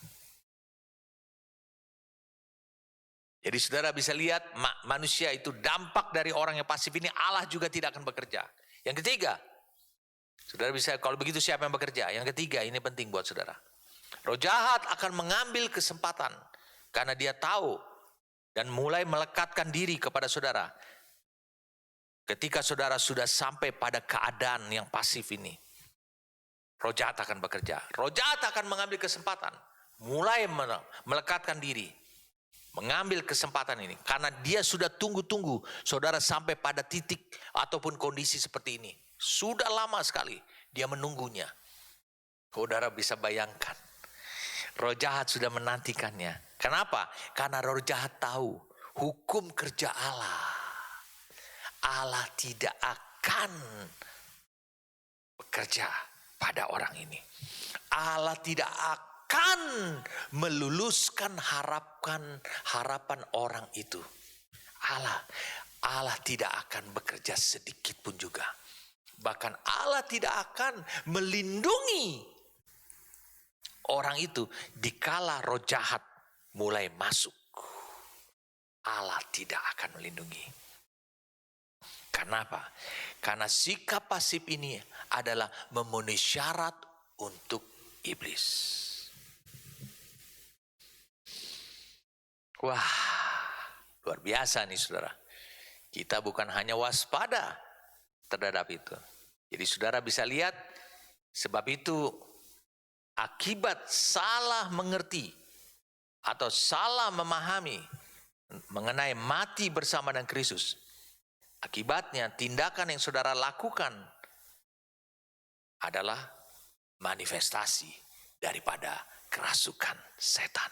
Jadi saudara bisa lihat manusia itu dampak dari orang yang pasif ini, Allah juga tidak akan bekerja. Yang ketiga, saudara bisa, kalau begitu siapa yang bekerja? Yang ketiga, ini penting buat saudara. Roh jahat akan mengambil kesempatan karena dia tahu dan mulai melekatkan diri kepada saudara. Ketika saudara sudah sampai pada keadaan yang pasif ini, roh jahat akan bekerja. Roh jahat akan mengambil kesempatan, mulai melekatkan diri, mengambil kesempatan ini. Karena dia sudah tunggu-tunggu saudara sampai pada titik ataupun kondisi seperti ini. Sudah lama sekali dia menunggunya. Saudara bisa bayangkan, roh jahat sudah menantikannya. Kenapa? Karena roh jahat tahu hukum kerja Allah. Allah tidak akan bekerja pada orang ini. Allah tidak akan meluluskan harapan orang itu. Allah tidak akan bekerja sedikit pun juga. Bahkan Allah tidak akan melindungi orang itu dikala roh jahat mulai masuk. Allah tidak akan melindungi. Kenapa? Karena sikap pasif ini adalah memenuhi syarat untuk iblis. Wah, luar biasa nih saudara. Kita bukan hanya waspada terhadap itu. Jadi saudara bisa lihat, sebab itu akibat salah mengerti atau salah memahami mengenai mati bersama dengan Kristus. Akibatnya tindakan yang saudara lakukan adalah manifestasi daripada kerasukan setan.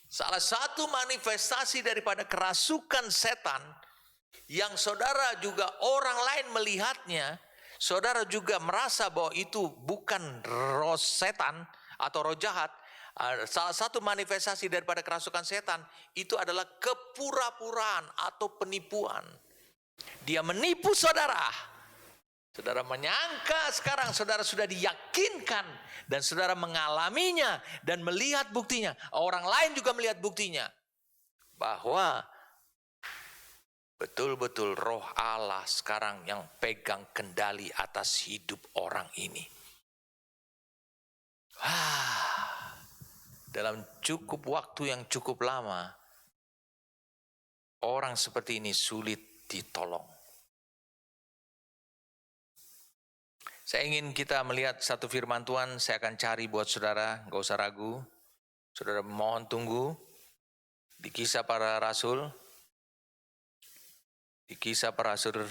Salah satu manifestasi daripada kerasukan setan yang saudara juga orang lain melihatnya, saudara juga merasa bahwa itu bukan roh setan atau roh jahat. Salah satu manifestasi daripada kerasukan setan itu adalah kepura-puraan atau penipuan. Dia menipu saudara. Saudara menyangka sekarang saudara sudah diyakinkan dan saudara mengalaminya dan melihat buktinya. Orang lain juga melihat buktinya. Bahwa betul-betul roh Allah sekarang yang pegang kendali atas hidup orang ini. Dalam cukup waktu yang cukup lama, orang seperti ini sulit ditolong. Saya ingin kita melihat satu firman Tuhan, saya akan cari buat saudara, gak usah ragu. Saudara mohon tunggu di Kisah Para Rasul. Di Kisah Para Rasul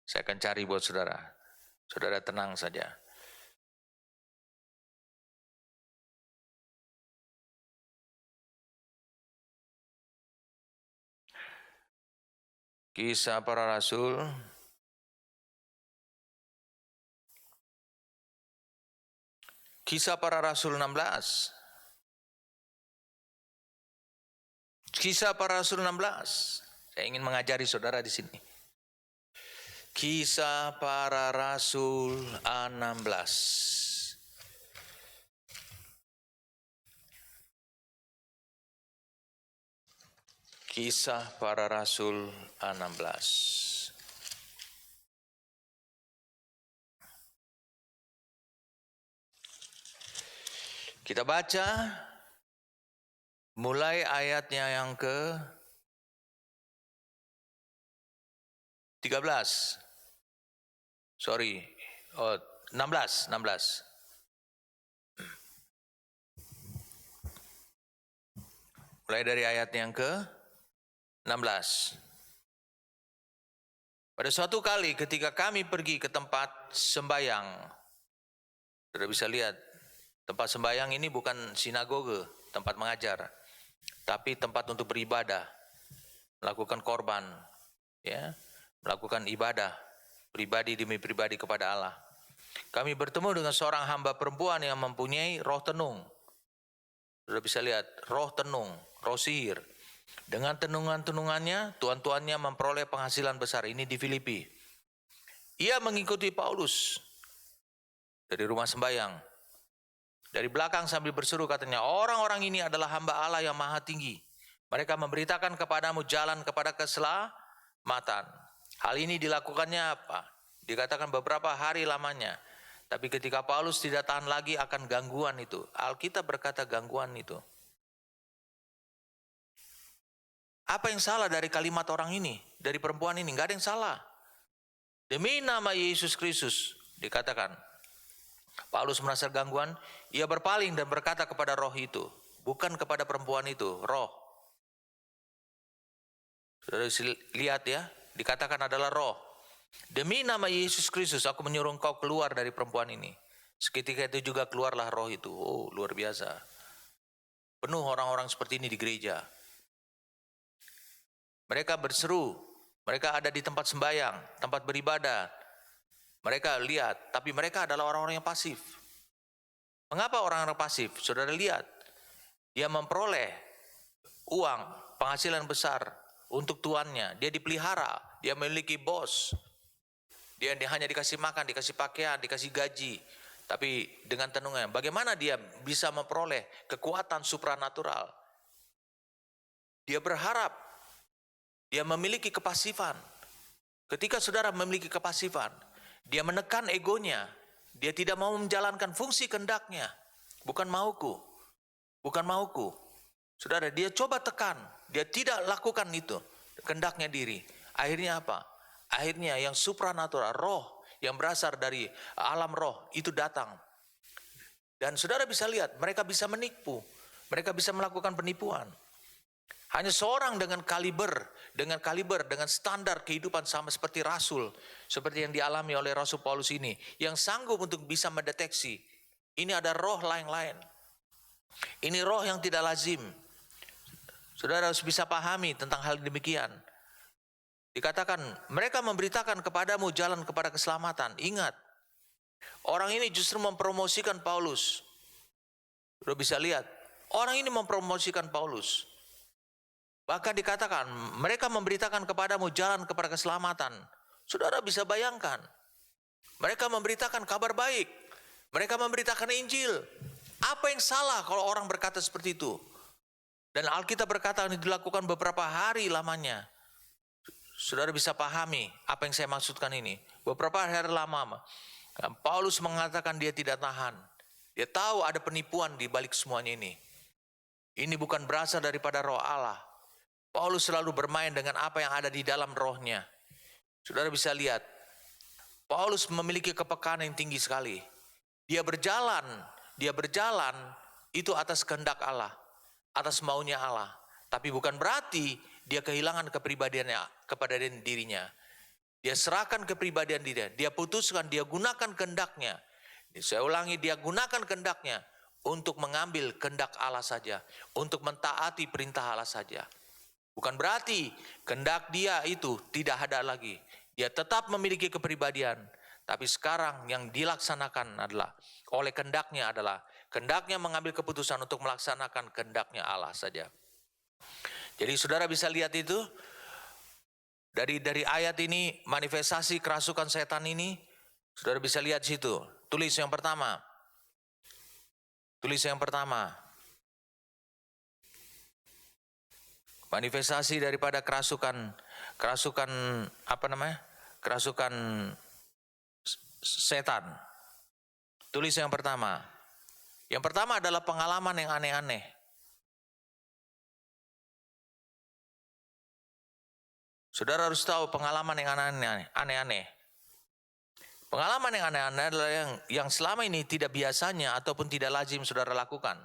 saya akan cari buat saudara. Saudara tenang saja. Kisah Para Rasul Kisah Para Rasul 16. Kisah Para Rasul 16. Saya ingin mengajari saudara di sini. Kisah Para Rasul 16. Kisah Para Rasul 16. Kita baca mulai ayatnya yang ke 13. Sorry, 16. Mulai dari ayat yang ke 16. Pada suatu kali ketika kami pergi ke tempat sembayang, sudah bisa lihat, tempat sembayang ini bukan sinagoge, tempat mengajar, tapi tempat untuk beribadah, melakukan korban, ya, melakukan ibadah pribadi demi pribadi kepada Allah. Kami bertemu dengan seorang hamba perempuan yang mempunyai roh tenung. Sudah bisa lihat, roh tenung, roh sihir. Dengan tenungan-tenungannya, tuan-tuannya memperoleh penghasilan besar. Ini di Filipi. Ia mengikuti Paulus dari rumah sembayang. Dari belakang sambil berseru katanya, orang-orang ini adalah hamba Allah yang maha tinggi. Mereka memberitakan kepadamu jalan kepada keselamatan. Hal ini dilakukannya apa? Dikatakan beberapa hari lamanya. Tapi ketika Paulus tidak tahan lagi akan gangguan itu. Alkitab berkata gangguan itu. Apa yang salah dari kalimat orang ini? Dari perempuan ini? Enggak ada yang salah. Demi nama Yesus Kristus dikatakan. Paulus merasa gangguan, ia berpaling dan berkata kepada roh itu, bukan kepada perempuan itu, roh. Sudah lihat ya, dikatakan adalah roh. Demi nama Yesus Kristus aku menyuruh engkau keluar dari perempuan ini. Seketika itu juga keluarlah roh itu. Oh, luar biasa. Penuh orang-orang seperti ini di gereja. Mereka berseru, mereka ada di tempat sembayang, tempat beribadah. Mereka lihat, tapi mereka adalah orang-orang yang pasif. Mengapa orang-orang pasif? Saudara lihat, dia memperoleh uang, penghasilan besar untuk tuannya. Dia dipelihara, dia memiliki bos. Dia hanya dikasih makan, dikasih pakaian, dikasih gaji. Tapi dengan tenungan, bagaimana dia bisa memperoleh kekuatan supranatural? Dia berharap, dia memiliki kepasifan. Ketika saudara memiliki kepasifan, dia menekan egonya. Dia tidak mau menjalankan fungsi kehendaknya. Bukan mauku. Bukan mauku. Saudara, dia coba tekan. Dia tidak lakukan itu. Kehendaknya diri. Akhirnya apa? Akhirnya yang supranatural, roh yang berasal dari alam roh itu datang. Dan saudara bisa lihat, mereka bisa menipu. Mereka bisa melakukan penipuan. Hanya seorang dengan kaliber, dengan standar kehidupan sama seperti Rasul, seperti yang dialami oleh Rasul Paulus ini, yang sanggup untuk bisa mendeteksi, ini ada roh lain-lain. Ini roh yang tidak lazim. Saudara harus bisa pahami tentang hal demikian. Dikatakan, mereka memberitakan kepadamu jalan kepada keselamatan. Ingat, orang ini justru mempromosikan Paulus. Sudah bisa lihat, orang ini mempromosikan Paulus. Bahkan dikatakan, mereka memberitakan kepadamu jalan kepada keselamatan. Saudara bisa bayangkan, mereka memberitakan kabar baik. Mereka memberitakan Injil. Apa yang salah kalau orang berkata seperti itu? Dan Alkitab berkata ini dilakukan beberapa hari lamanya. Saudara bisa pahami apa yang saya maksudkan ini. Beberapa hari lama, Paulus mengatakan dia tidak tahan. Dia tahu ada penipuan di balik semuanya ini. Ini bukan berasal daripada roh Allah. Paulus selalu bermain dengan apa yang ada di dalam rohnya. Saudara bisa lihat, Paulus memiliki kepekaan yang tinggi sekali. Dia berjalan itu atas kehendak Allah, atas maunya Allah. Tapi bukan berarti dia kehilangan kepribadiannya kepada dirinya. Dia serahkan kepribadian dirinya, dia putuskan, dia gunakan kehendaknya. Saya ulangi, dia gunakan kehendaknya untuk mengambil kehendak Allah saja, untuk mentaati perintah Allah saja. Bukan berarti kehendak dia itu tidak ada lagi. Dia tetap memiliki kepribadian. Tapi sekarang yang dilaksanakan adalah oleh kehendaknya adalah kehendaknya mengambil keputusan untuk melaksanakan kehendaknya Allah saja. Jadi saudara bisa lihat itu dari ayat ini, manifestasi kerasukan setan ini, saudara bisa lihat situ. Tulis yang pertama. Tulis yang pertama. Manifestasi daripada kerasukan apa namanya? Kerasukan setan. Tulis yang pertama. Yang pertama adalah pengalaman yang aneh-aneh. Saudara harus tahu pengalaman yang aneh-aneh. Pengalaman yang aneh-aneh adalah yang selama ini tidak biasanya ataupun tidak lazim saudara lakukan.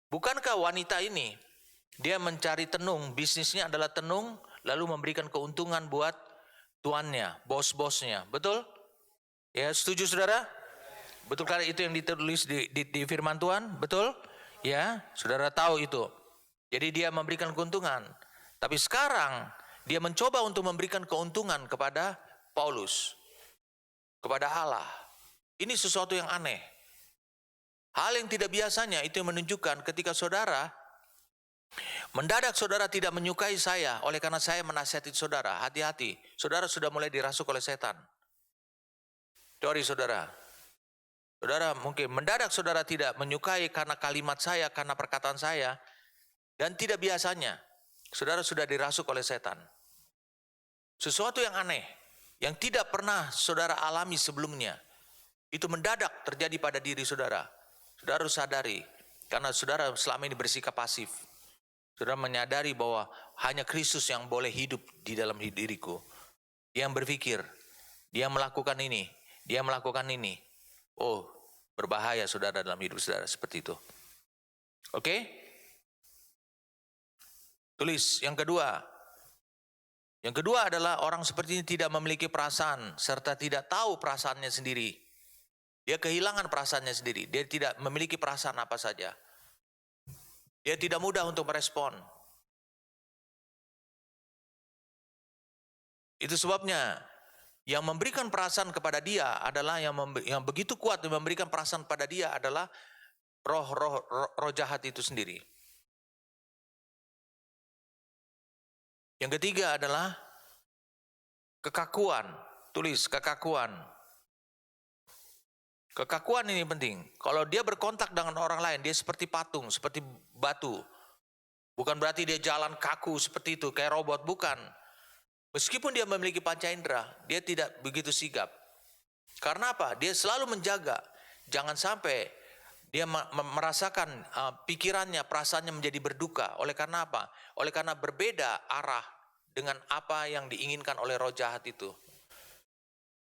Bukankah wanita ini, dia mencari tenung, bisnisnya adalah tenung, lalu memberikan keuntungan buat tuannya, bos-bosnya. Betul? Ya, setuju saudara? Betul kali itu yang ditulis di firman Tuhan? Betul? Ya, saudara tahu itu. Jadi dia memberikan keuntungan. Tapi sekarang dia mencoba untuk memberikan keuntungan kepada Paulus, kepada Allah. Ini sesuatu yang aneh. Hal yang tidak biasanya itu yang menunjukkan ketika saudara mendadak saudara tidak menyukai saya oleh karena saya menasihati saudara. Hati-hati, saudara sudah mulai dirasuk oleh setan. Sorry saudara. Saudara mungkin mendadak saudara tidak menyukai karena kalimat saya, karena perkataan saya. Dan tidak biasanya saudara sudah dirasuk oleh setan. Sesuatu yang aneh, yang tidak pernah saudara alami sebelumnya, itu mendadak terjadi pada diri saudara. Saudara harus sadari, karena saudara selama ini bersikap pasif. Saudara menyadari bahwa hanya Kristus yang boleh hidup di dalam diriku. Dia yang berpikir, dia melakukan ini, dia melakukan ini. Oh, berbahaya saudara dalam hidup saudara seperti itu. Oke? Tulis yang kedua. Yang kedua adalah orang seperti ini tidak memiliki perasaan serta tidak tahu perasaannya sendiri. Dia kehilangan perasaannya sendiri. Dia tidak memiliki perasaan apa saja. Dia tidak mudah untuk merespon. Itu sebabnya yang memberikan perasaan kepada dia adalah yang begitu kuat memberikan perasaan pada dia adalah roh jahat itu sendiri. Yang ketiga adalah kekakuan. Tulis kekakuan. Kekakuan ini penting. Kalau dia berkontak dengan orang lain, dia seperti patung, seperti batu. Bukan berarti dia jalan kaku seperti itu, kayak robot, bukan. Meskipun dia memiliki panca indera, dia tidak begitu sigap. Karena apa? Dia selalu menjaga. Jangan sampai dia merasakan pikirannya, perasaannya menjadi berduka. Oleh karena apa? Oleh karena berbeda arah dengan apa yang diinginkan oleh roh jahat itu.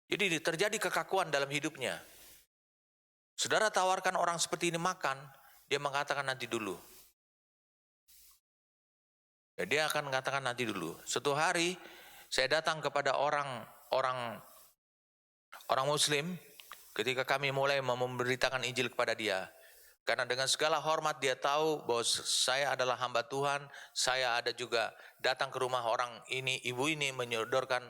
Jadi terjadi kekakuan dalam hidupnya. Saudara tawarkan orang seperti ini makan, dia mengatakan nanti dulu. Ya, dia akan mengatakan nanti dulu. Suatu hari saya datang kepada orang Muslim ketika kami mulai memberitakan Injil kepada dia. Karena dengan segala hormat dia tahu bahwa saya adalah hamba Tuhan, saya ada juga datang ke rumah orang ini, ibu ini menyodorkan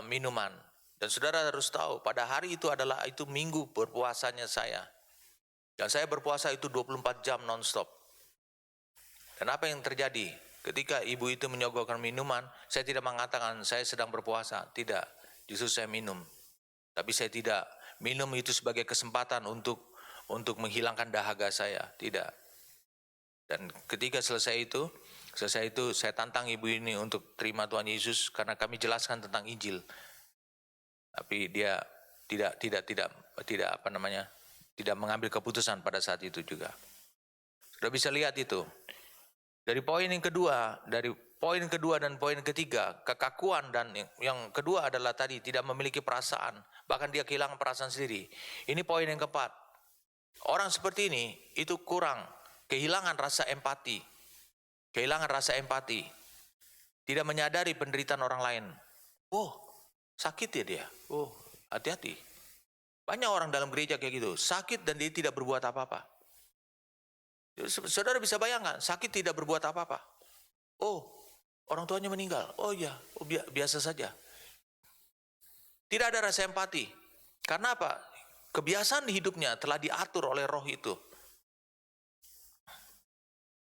minuman. Dan saudara harus tahu pada hari itu adalah itu minggu berpuasanya saya. Dan saya berpuasa itu 24 jam non-stop. Dan apa yang terjadi? Ketika ibu itu menyogokkan minuman, saya tidak mengatakan saya sedang berpuasa. Tidak, justru saya minum. Tapi saya tidak minum itu sebagai kesempatan untuk menghilangkan dahaga saya. Tidak. Dan ketika selesai itu saya tantang ibu ini untuk terima Tuhan Yesus karena kami jelaskan tentang Injil. Tapi dia tidak mengambil keputusan pada saat itu juga. Sudah bisa lihat itu. Dari poin kedua dan poin ketiga, kekakuan, dan yang kedua adalah tadi tidak memiliki perasaan, bahkan dia kehilangan perasaan sendiri. Ini poin yang keempat. Orang seperti ini itu kurang, kehilangan rasa empati. Tidak menyadari penderitaan orang lain. Oh, sakit ya dia. Oh, hati-hati. Banyak orang dalam gereja kayak gitu, sakit dan dia tidak berbuat apa-apa. Saudara bisa bayangkan, sakit tidak berbuat apa-apa. Oh, orang tuanya meninggal. Oh iya, biasa saja. Tidak ada rasa empati. Karena apa? Kebiasaan hidupnya telah diatur oleh roh itu.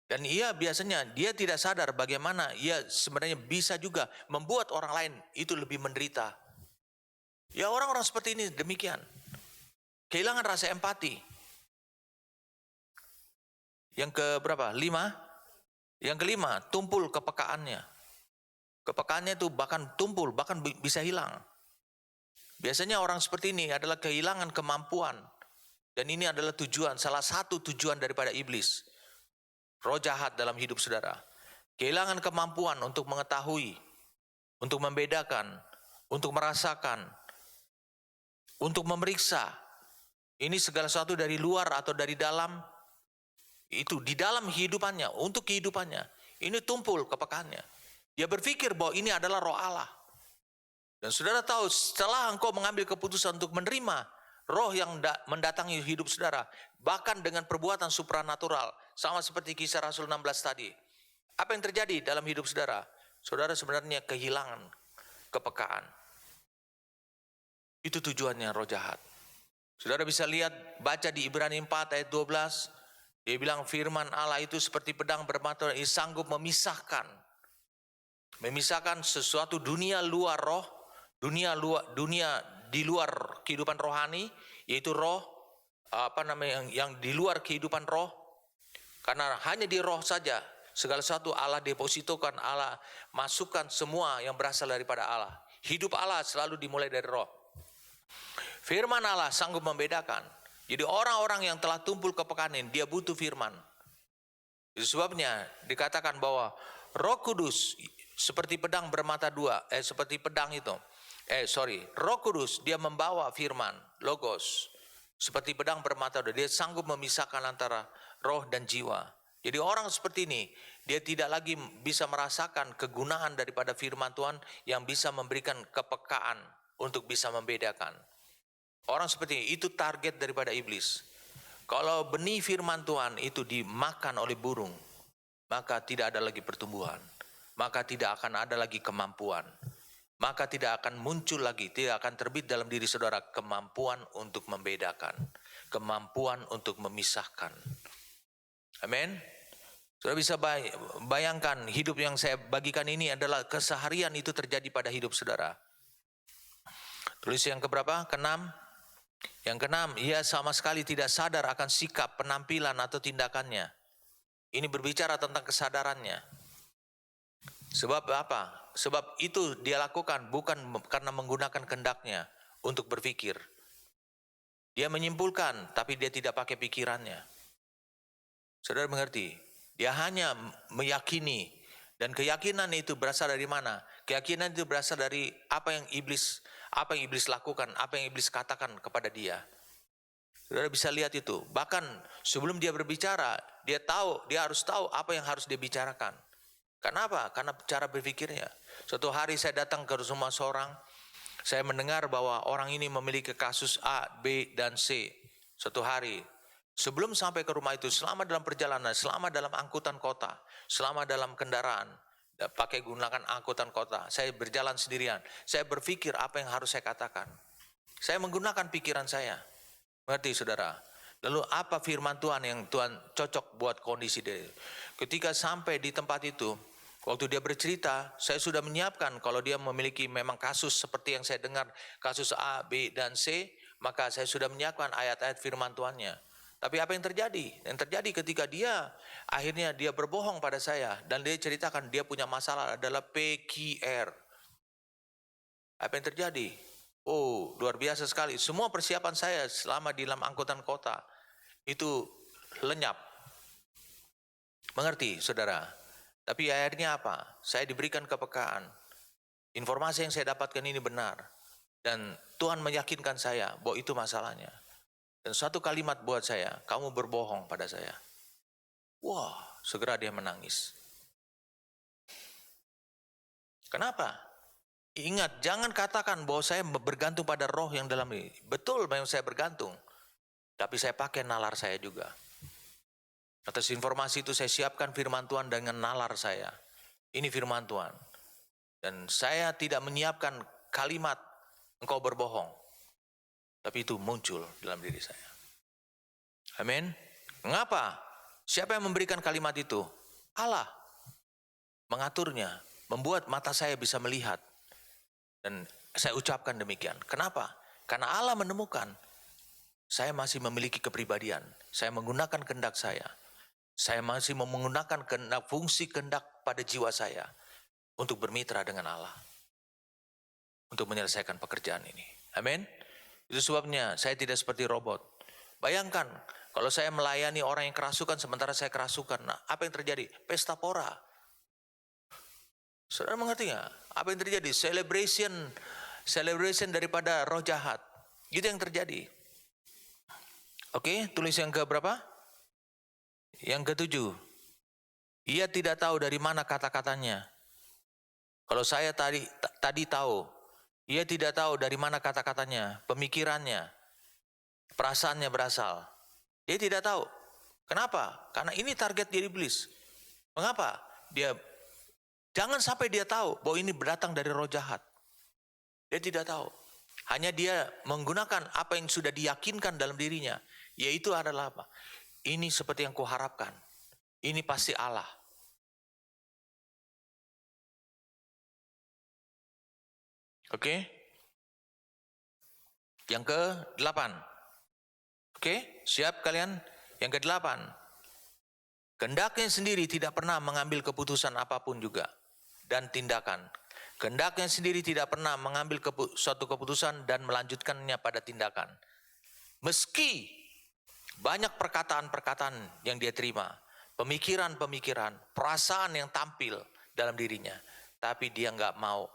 Dan biasanya dia tidak sadar bagaimana ia sebenarnya bisa juga membuat orang lain itu lebih menderita. Ya, orang-orang seperti ini demikian. Kehilangan rasa empati. Yang keberapa? 5. Yang kelima, tumpul kepekaannya. Kepekaannya itu bahkan tumpul, bahkan bisa hilang. Biasanya orang seperti ini adalah kehilangan kemampuan. Dan ini adalah salah satu tujuan daripada iblis. Roh jahat dalam hidup saudara. Kehilangan kemampuan untuk mengetahui, untuk membedakan, untuk merasakan, untuk memeriksa. Ini segala sesuatu dari luar atau dari dalam. Itu di dalam kehidupannya, untuk kehidupannya. Ini tumpul kepekaannya. Dia berpikir bahwa ini adalah roh Allah. Dan saudara tahu, setelah engkau mengambil keputusan untuk menerima roh yang mendatangi hidup saudara, bahkan dengan perbuatan supranatural, sama seperti kisah Rasul 16 tadi. Apa yang terjadi dalam hidup saudara? Saudara sebenarnya kehilangan kepekaan. Itu tujuannya roh jahat. Saudara bisa lihat, baca di Ibrani 4 ayat 12, dia bilang firman Allah itu seperti pedang bermata, ia sanggup memisahkan sesuatu dunia luar roh, dunia di luar kehidupan rohani, yaitu roh yang di luar kehidupan roh. Karena hanya di roh saja segala sesuatu Allah depositokan, Allah masukkan semua yang berasal daripada Allah. Hidup Allah selalu dimulai dari roh. Firman Allah sanggup membedakan. Jadi orang-orang yang telah tumpul kepekaan ini, dia butuh firman. Itu sebabnya dikatakan bahwa Roh Kudus seperti pedang bermata dua, seperti pedang itu. Roh Kudus dia membawa firman, logos. Seperti pedang bermata dua, dia sanggup memisahkan antara roh dan jiwa. Jadi orang seperti ini, dia tidak lagi bisa merasakan kegunaan daripada firman Tuhan yang bisa memberikan kepekaan untuk bisa membedakan. Orang seperti ini, itu target daripada iblis. Kalau benih firman Tuhan itu dimakan oleh burung, maka tidak ada lagi pertumbuhan. Maka tidak akan ada lagi kemampuan. Maka tidak akan muncul lagi, tidak akan terbit dalam diri saudara kemampuan untuk membedakan. Kemampuan untuk memisahkan. Amin. Saudara bisa bayangkan hidup yang saya bagikan ini adalah keseharian itu terjadi pada hidup saudara. Tulis yang keberapa? Keenam. Yang keenam, ia sama sekali tidak sadar akan sikap, penampilan atau tindakannya. Ini berbicara tentang kesadarannya. Sebab apa? Sebab itu dia lakukan bukan karena menggunakan kehendaknya untuk berpikir. Dia menyimpulkan, tapi dia tidak pakai pikirannya. Saudara mengerti? Dia hanya meyakini. Dan keyakinan itu berasal dari mana? Keyakinan itu berasal dari apa yang iblis lakukan, apa yang iblis katakan kepada dia. Saudara bisa lihat itu. Bahkan sebelum dia berbicara, dia harus tahu apa yang harus dia bicarakan. Kenapa? Karena cara berpikirnya. Suatu hari saya datang ke rumah seorang, saya mendengar bahwa orang ini memiliki kasus A, B, dan C. Suatu hari, sebelum sampai ke rumah itu, selama dalam perjalanan, selama dalam angkutan kota, selama dalam kendaraan, gunakan angkutan kota, saya berjalan sendirian. Saya berpikir apa yang harus saya katakan. Saya menggunakan pikiran saya. Mengerti saudara? Lalu apa firman Tuhan yang Tuhan cocok buat kondisi dia? Ketika sampai di tempat itu, waktu dia bercerita, saya sudah menyiapkan kalau dia memiliki memang kasus seperti yang saya dengar, kasus A, B, dan C, maka saya sudah menyiapkan ayat-ayat firman Tuhannya. Tapi apa yang terjadi? Yang terjadi ketika akhirnya dia berbohong pada saya, dan dia ceritakan dia punya masalah adalah PQR. Apa yang terjadi? Oh, luar biasa sekali. Semua persiapan saya selama di dalam angkutan kota itu lenyap. Mengerti, saudara? Tapi akhirnya apa? Saya diberikan kepekaan. Informasi yang saya dapatkan ini benar. Dan Tuhan meyakinkan saya bahwa itu masalahnya. Dan satu kalimat buat saya, kamu berbohong pada saya. Wah, segera dia menangis. Kenapa? Ingat, jangan katakan bahwa saya bergantung pada roh yang dalam ini. Betul memang saya bergantung. Tapi saya pakai nalar saya juga. Atas informasi itu saya siapkan firman Tuhan dengan nalar saya. Ini firman Tuhan. Dan saya tidak menyiapkan kalimat engkau berbohong. Tapi itu muncul dalam diri saya. Amin. Mengapa? Siapa yang memberikan kalimat itu? Allah. Mengaturnya, membuat mata saya bisa melihat. Dan saya ucapkan demikian. Kenapa? Karena Allah menemukan saya masih memiliki kepribadian. Saya menggunakan kehendak saya. Saya masih menggunakan kehendak, fungsi kehendak pada jiwa saya untuk bermitra dengan Allah. Untuk menyelesaikan pekerjaan ini. Amin. Itu sebabnya saya tidak seperti robot. Bayangkan kalau saya melayani orang yang kerasukan sementara saya kerasukan. Nah, apa yang terjadi? Pesta pora. Saudara mengerti nggak? Apa yang terjadi? Celebration daripada roh jahat. Itu yang terjadi. Oke, tulis yang ke berapa? Yang ke-7. Ia tidak tahu dari mana kata-katanya. Kalau saya tadi tahu, ia tidak tahu dari mana kata-katanya, pemikirannya, perasaannya berasal. Dia tidak tahu. Kenapa? Karena ini target diri iblis. Mengapa? Jangan sampai dia tahu bahwa ini datang dari roh jahat. Dia tidak tahu. Hanya dia menggunakan apa yang sudah diyakinkan dalam dirinya. Yaitu adalah apa? Ini seperti yang kuharapkan. Ini pasti Allah. Oke? Yang ke-8. Oke? Siap kalian? Yang ke-8. Kehendaknya sendiri tidak pernah mengambil keputusan apapun juga. Dan tindakan. Kehendaknya sendiri tidak pernah mengambil suatu keputusan dan melanjutkannya pada tindakan. Meski banyak perkataan-perkataan yang dia terima, pemikiran-pemikiran, perasaan yang tampil dalam dirinya, tapi dia nggak mau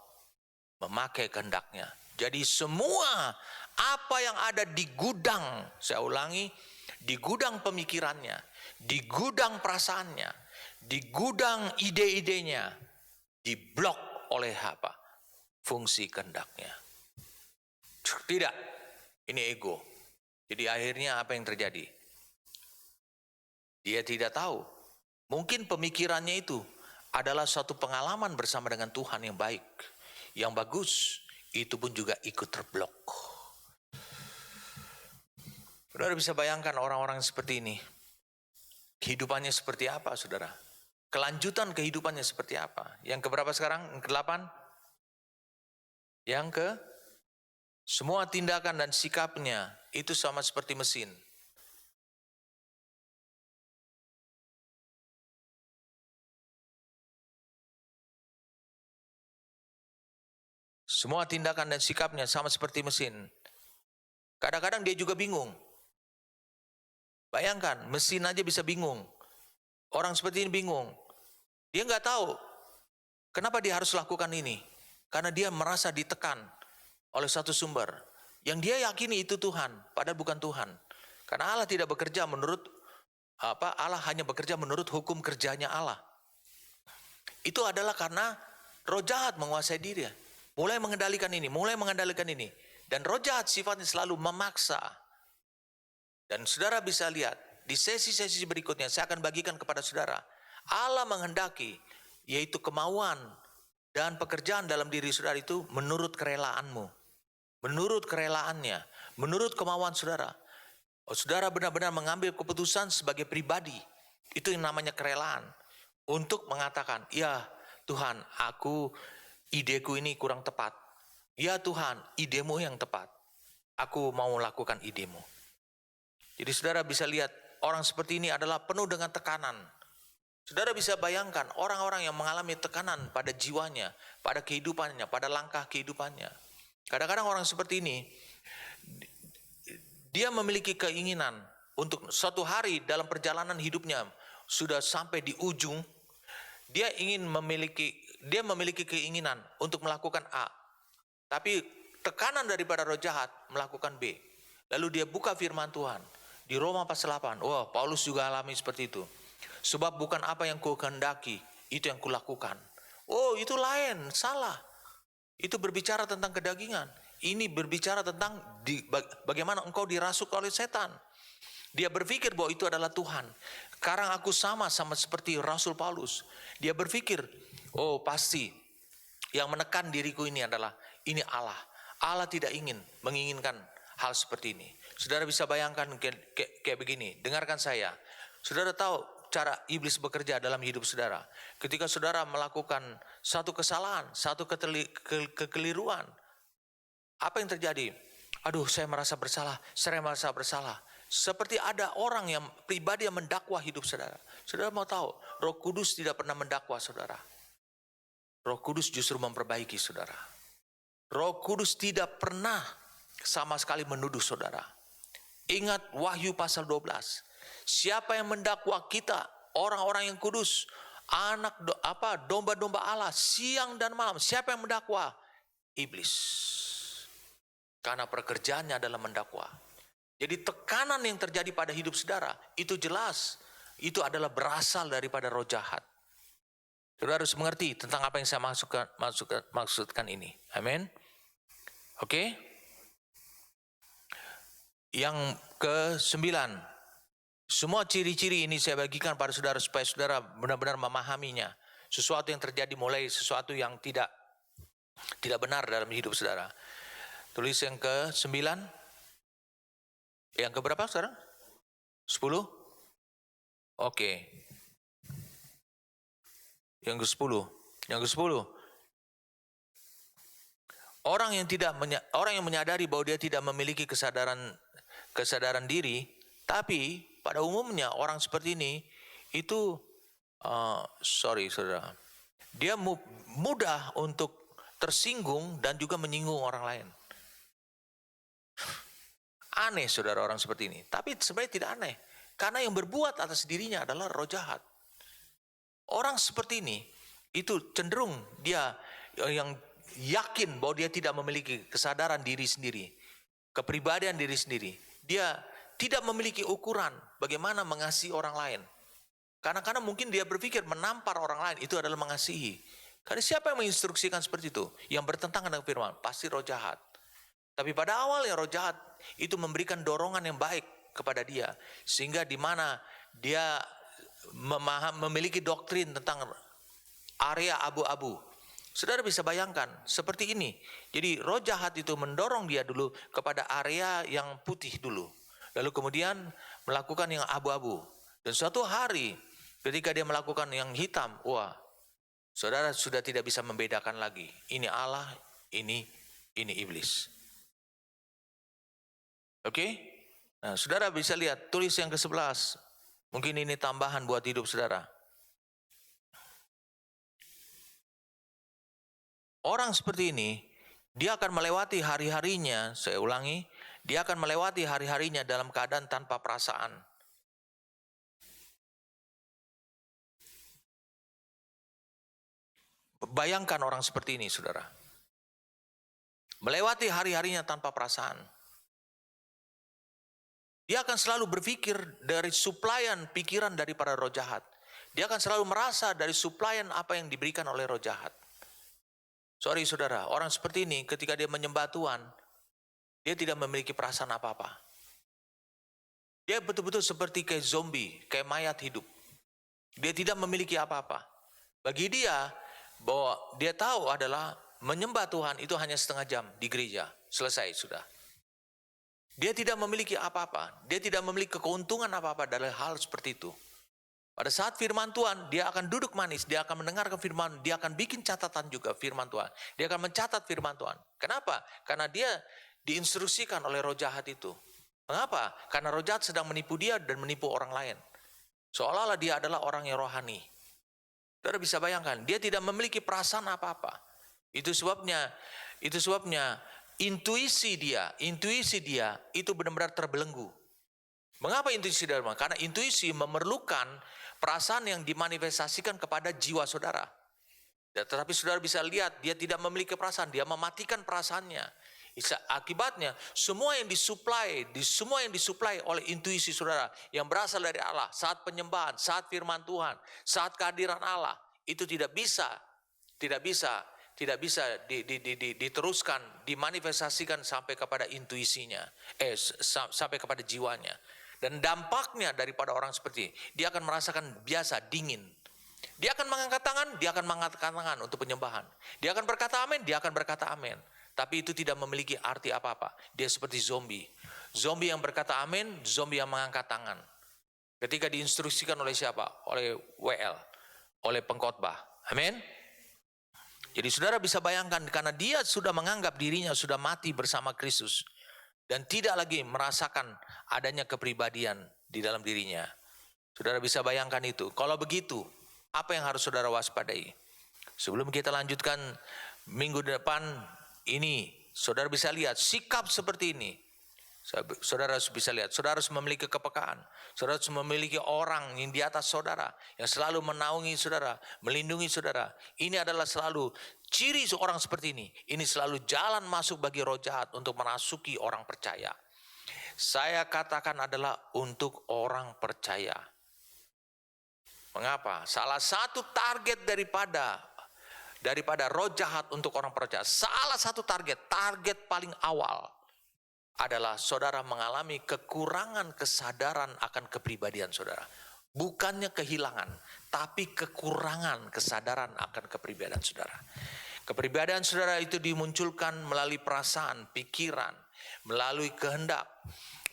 memakai kehendaknya. Jadi semua apa yang ada di gudang, saya ulangi, di gudang pemikirannya, di gudang perasaannya, di gudang ide-idenya, diblok oleh apa? Fungsi kehendaknya. Tidak, ini ego. Jadi akhirnya apa yang terjadi? Dia tidak tahu. Mungkin pemikirannya itu adalah suatu pengalaman bersama dengan Tuhan yang baik, yang bagus. Itu pun juga ikut terblok. Saudara bisa bayangkan orang-orang seperti ini. Kehidupannya seperti apa, saudara? Kelanjutan kehidupannya seperti apa? Yang keberapa sekarang? Yang ke-8? Yang ke? Semua tindakan dan sikapnya itu sama seperti mesin. Semua tindakan dan sikapnya sama seperti mesin. Kadang-kadang dia juga bingung. Bayangkan, mesin aja bisa bingung. Orang seperti ini bingung. Dia nggak tahu kenapa dia harus lakukan ini. Karena dia merasa ditekan oleh satu sumber. Yang dia yakini itu Tuhan, padahal bukan Tuhan. Karena Allah tidak bekerja menurut Allah hanya bekerja menurut hukum kerjanya Allah. Itu adalah karena roh jahat menguasai diri. Mulai mengendalikan ini. Dan roh jahat sifatnya selalu memaksa. Dan saudara bisa lihat, di sesi-sesi berikutnya saya akan bagikan kepada saudara. Allah menghendaki, yaitu kemauan dan pekerjaan dalam diri saudara itu menurut kerelaanmu. Menurut kerelaannya, menurut kemauan saudara. Saudara benar-benar mengambil keputusan sebagai pribadi. Itu yang namanya kerelaan. Untuk mengatakan, ya Tuhan, ideku ini kurang tepat. Ya Tuhan, idemu yang tepat. Aku mau lakukan idemu. Jadi saudara bisa lihat, orang seperti ini adalah penuh dengan tekanan. Saudara bisa bayangkan orang-orang yang mengalami tekanan pada jiwanya, pada kehidupannya, pada langkah kehidupannya. Kadang-kadang orang seperti ini, dia memiliki keinginan untuk suatu hari dalam perjalanan hidupnya sudah sampai di ujung, dia memiliki keinginan untuk melakukan A. Tapi tekanan daripada roh jahat melakukan B. Lalu dia buka firman Tuhan. Di Roma pasal 8, Paulus juga alami seperti itu. Sebab bukan apa yang kukehendaki, itu yang kulakukan. Itu lain, salah. Itu berbicara tentang kedagingan. Ini berbicara tentang bagaimana engkau dirasuk oleh setan. Dia berpikir bahwa itu adalah Tuhan. Sekarang aku sama seperti Rasul Paulus. Dia berpikir, pasti yang menekan diriku ini adalah ini Allah. Allah tidak menginginkan hal seperti ini. Saudara bisa bayangkan kayak begini. Dengarkan saya. Saudara tahu cara iblis bekerja dalam hidup saudara. Ketika saudara melakukan satu kesalahan, satu kekeliruan, apa yang terjadi? Aduh, saya merasa bersalah, saya merasa bersalah. Seperti ada orang yang pribadi yang mendakwa hidup saudara. Saudara mau tahu, Roh Kudus tidak pernah mendakwa saudara. Roh Kudus justru memperbaiki saudara. Roh Kudus tidak pernah sama sekali menuduh saudara. Ingat Wahyu pasal 12. Siapa yang mendakwa kita, orang-orang yang kudus, domba-domba Allah siang dan malam, siapa yang mendakwa? Iblis. Karena pekerjaannya adalah mendakwa. Jadi tekanan yang terjadi pada hidup saudara, itu jelas, itu adalah berasal daripada roh jahat. Saudara harus mengerti tentang apa yang saya maksudkan ini. Amin. Oke. Yang ke-9. Semua ciri-ciri ini saya bagikan pada saudara supaya saudara benar-benar memahaminya. Sesuatu yang terjadi mulai sesuatu yang tidak benar dalam hidup saudara. Tulis yang ke-9. Yang keberapa sekarang? 10? Oke. Yang ke-10. Orang yang menyadari bahwa dia tidak memiliki kesadaran diri, tapi pada umumnya orang seperti ini itu saudara, dia mudah untuk tersinggung dan juga menyinggung orang lain. Aneh saudara orang seperti ini, tapi sebenarnya tidak aneh, karena yang berbuat atas dirinya adalah roh jahat. Orang seperti ini itu cenderung dia yang yakin bahwa dia tidak memiliki kesadaran diri sendiri, kepribadian diri sendiri. Dia tidak memiliki ukuran bagaimana mengasihi orang lain. Karena mungkin dia berpikir menampar orang lain itu adalah mengasihi. Karena siapa yang menginstruksikan seperti itu? Yang bertentangan dengan firman, pasti roh jahat. Tapi pada awalnya roh jahat itu memberikan dorongan yang baik kepada dia. Sehingga di mana dia memiliki doktrin tentang area abu-abu. Saudara bisa bayangkan seperti ini. Jadi roh jahat itu mendorong dia dulu kepada area yang putih dulu. Lalu kemudian melakukan yang abu-abu. Dan suatu hari ketika dia melakukan yang hitam, wah, saudara sudah tidak bisa membedakan lagi. Ini Allah, ini iblis. Oke? Nah, saudara bisa lihat, tulis yang ke-11. Mungkin ini tambahan buat hidup saudara. Orang seperti ini, dia akan melewati hari-harinya, saya ulangi, dia akan melewati hari-harinya dalam keadaan tanpa perasaan. Bayangkan orang seperti ini, saudara. Melewati hari-harinya tanpa perasaan. Dia akan selalu berpikir dari suplaian pikiran daripada roh jahat. Dia akan selalu merasa dari suplaian apa yang diberikan oleh roh jahat. Sorry saudara, orang seperti ini ketika dia menyembah Tuhan, dia tidak memiliki perasaan apa-apa. Dia betul-betul seperti kayak zombie, kayak mayat hidup. Dia tidak memiliki apa-apa. Bagi dia, bahwa dia tahu adalah menyembah Tuhan itu hanya setengah jam di gereja. Selesai sudah. Dia tidak memiliki apa-apa. Dia tidak memiliki keuntungan apa-apa dari hal seperti itu. Pada saat firman Tuhan, dia akan duduk manis, dia akan mendengarkan firman, dia akan bikin catatan juga firman Tuhan. Dia akan mencatat firman Tuhan. Kenapa? Karena dia diinstruksikan oleh roh jahat itu. Mengapa? Karena roh jahat sedang menipu dia dan menipu orang lain. Seolah-olah dia adalah orang yang rohani. Saudara bisa bayangkan, dia tidak memiliki perasaan apa-apa. Itu sebabnya intuisi dia itu benar-benar terbelenggu. Mengapa intuisi dia? Karena intuisi memerlukan perasaan yang dimanifestasikan kepada jiwa saudara. Tetapi saudara bisa lihat, dia tidak memiliki perasaan, dia mematikan perasaannya. Akibatnya, semua yang disuplai oleh intuisi saudara, yang berasal dari Allah, saat penyembahan, saat firman Tuhan, saat kehadiran Allah, itu tidak bisa diteruskan, dimanifestasikan sampai kepada intuisinya, sampai kepada jiwanya. Dan dampaknya daripada orang seperti ini, dia akan merasakan biasa, dingin. Dia akan mengangkat tangan untuk penyembahan. Dia akan berkata amin, dia akan berkata amin. Tapi itu tidak memiliki arti apa-apa. Dia seperti zombie. Zombie yang berkata amin, zombie yang mengangkat tangan. Ketika diinstruksikan oleh siapa? Oleh WL, oleh pengkhotbah. Amin. Jadi saudara bisa bayangkan, karena dia sudah menganggap dirinya sudah mati bersama Kristus dan tidak lagi merasakan adanya kepribadian di dalam dirinya. Saudara bisa bayangkan itu. Kalau begitu, apa yang harus saudara waspadai? Sebelum kita lanjutkan minggu depan ini, saudara bisa lihat sikap seperti ini. Saudara harus bisa lihat, saudara harus memiliki kepekaan. Saudara harus memiliki orang yang di atas saudara, yang selalu menaungi saudara, melindungi saudara. Ini adalah selalu ciri seorang seperti ini. Ini selalu jalan masuk bagi roh jahat untuk merasuki orang percaya. Saya katakan adalah untuk orang percaya. Mengapa? Salah satu target daripada roh jahat untuk orang percaya, salah satu target paling awal adalah saudara mengalami kekurangan kesadaran akan kepribadian saudara. Bukannya kehilangan, tapi kekurangan kesadaran akan kepribadian saudara. Kepribadian saudara itu dimunculkan melalui perasaan, pikiran, melalui kehendak,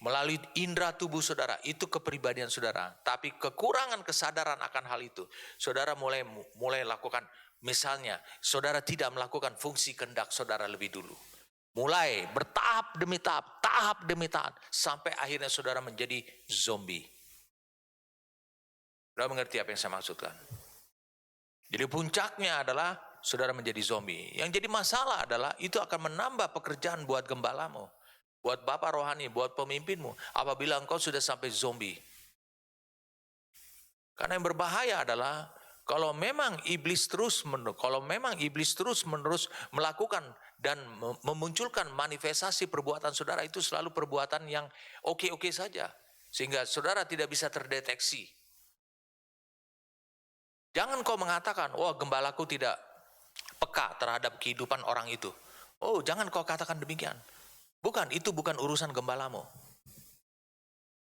melalui indera tubuh saudara. Itu kepribadian saudara. Tapi kekurangan kesadaran akan hal itu, saudara mulai lakukan. Misalnya, saudara tidak melakukan fungsi kehendak saudara lebih dulu. Mulai bertahap demi tahap, sampai akhirnya saudara menjadi zombie. Saudara mengerti apa yang saya maksudkan? Jadi puncaknya adalah saudara menjadi zombie. Yang jadi masalah adalah itu akan menambah pekerjaan buat gembalamu, buat bapak rohani, buat pemimpinmu, apabila engkau sudah sampai zombie. Karena yang berbahaya adalah kalau memang iblis terus menerus melakukan dan memunculkan manifestasi perbuatan saudara, itu selalu perbuatan yang oke-oke saja, sehingga saudara tidak bisa terdeteksi. Jangan kau mengatakan, wah gembalaku tidak peka terhadap kehidupan orang itu. Oh, jangan kau katakan demikian. Bukan, itu bukan urusan gembalamu.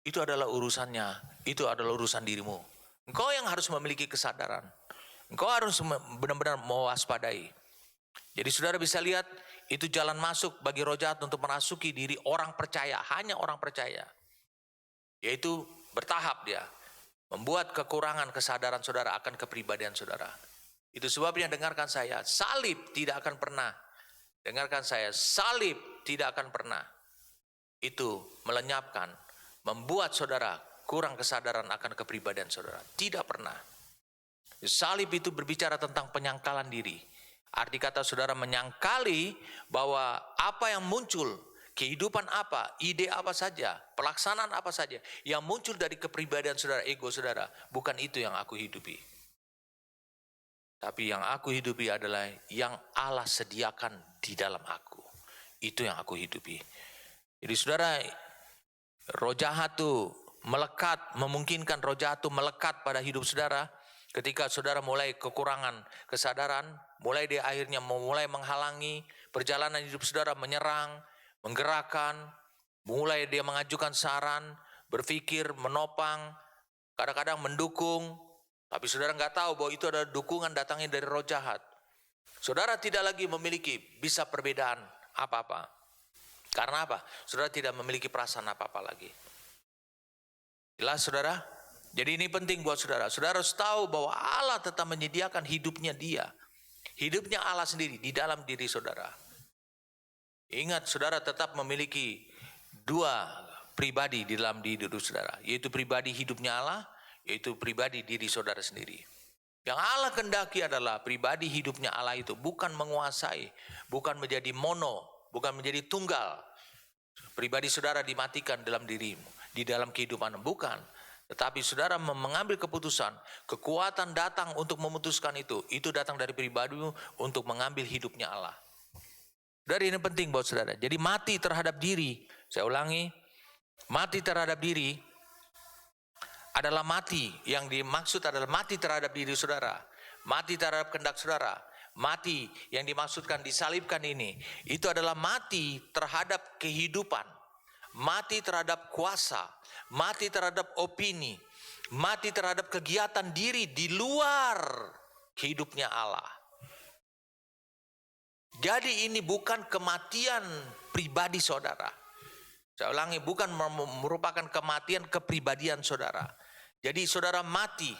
Itu adalah urusannya, itu adalah urusan dirimu. Engkau yang harus memiliki kesadaran. Engkau harus benar-benar mewaspadai. Jadi saudara bisa lihat, itu jalan masuk bagi roh jahat untuk merasuki diri orang percaya, hanya orang percaya. Yaitu bertahap dia, membuat kekurangan kesadaran saudara akan kepribadian saudara. Itu sebabnya dengarkan saya, salib tidak akan pernah. Dengarkan saya, salib tidak akan pernah. Itu melenyapkan, membuat saudara kurang kesadaran akan kepribadian saudara. Tidak pernah. Salib itu berbicara tentang penyangkalan diri. Arti kata saudara menyangkali bahwa apa yang muncul, kehidupan apa, ide apa saja, pelaksanaan apa saja yang muncul dari kepribadian saudara, ego saudara, bukan itu yang aku hidupi. Tapi yang aku hidupi adalah yang Allah sediakan di dalam aku. Itu yang aku hidupi. Jadi saudara, roh jahat itu melekat, memungkinkan roh jahat itu melekat pada hidup saudara ketika saudara mulai kekurangan kesadaran, mulai dia akhirnya mulai menghalangi perjalanan hidup saudara, menyerang, menggerakkan, mulai dia mengajukan saran, berpikir, menopang, kadang-kadang mendukung, tapi saudara nggak tahu bahwa itu adalah dukungan datangnya dari roh jahat. Saudara tidak lagi memiliki bisa perbedaan apa-apa. Karena apa? Saudara tidak memiliki perasaan apa-apa lagi. Jelas saudara? Jadi ini penting buat saudara. Saudara harus tahu bahwa Allah tetap menyediakan hidupnya dia. Hidupnya Allah sendiri di dalam diri saudara. Ingat, saudara tetap memiliki dua pribadi di dalam diri saudara. Yaitu pribadi hidupnya Allah, yaitu pribadi diri saudara sendiri. Yang Allah kendaki adalah pribadi hidupnya Allah itu bukan menguasai, bukan menjadi mono, bukan menjadi tunggal. Pribadi saudara dimatikan dalam dirimu, di dalam kehidupan, bukan. Tetapi saudara mengambil keputusan, kekuatan datang untuk memutuskan itu datang dari pribadimu untuk mengambil hidupnya Allah. Dari ini penting buat saudara. Jadi mati terhadap diri, saya ulangi, mati terhadap diri adalah mati, yang dimaksud adalah mati terhadap diri saudara, mati terhadap kehendak saudara. Mati yang dimaksudkan disalibkan ini, itu adalah mati terhadap kehidupan, mati terhadap kuasa, mati terhadap opini, mati terhadap kegiatan diri di luar hidupnya Allah. Jadi ini bukan kematian pribadi saudara. Saya ulangi, bukan merupakan kematian kepribadian saudara. Jadi saudara mati,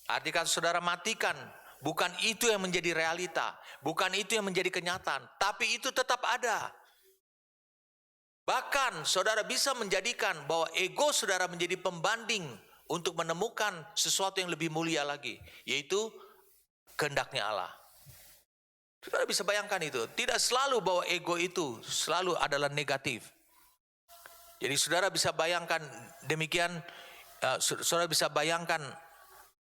artinya saudara matikan, bukan itu yang menjadi realita, bukan itu yang menjadi kenyataan, tapi itu tetap ada. Bahkan saudara bisa menjadikan bahwa ego saudara menjadi pembanding untuk menemukan sesuatu yang lebih mulia lagi, yaitu kehendaknya Allah. Saudara bisa bayangkan itu, tidak selalu bahwa ego itu selalu adalah negatif. Jadi saudara bisa bayangkan demikian, saudara bisa bayangkan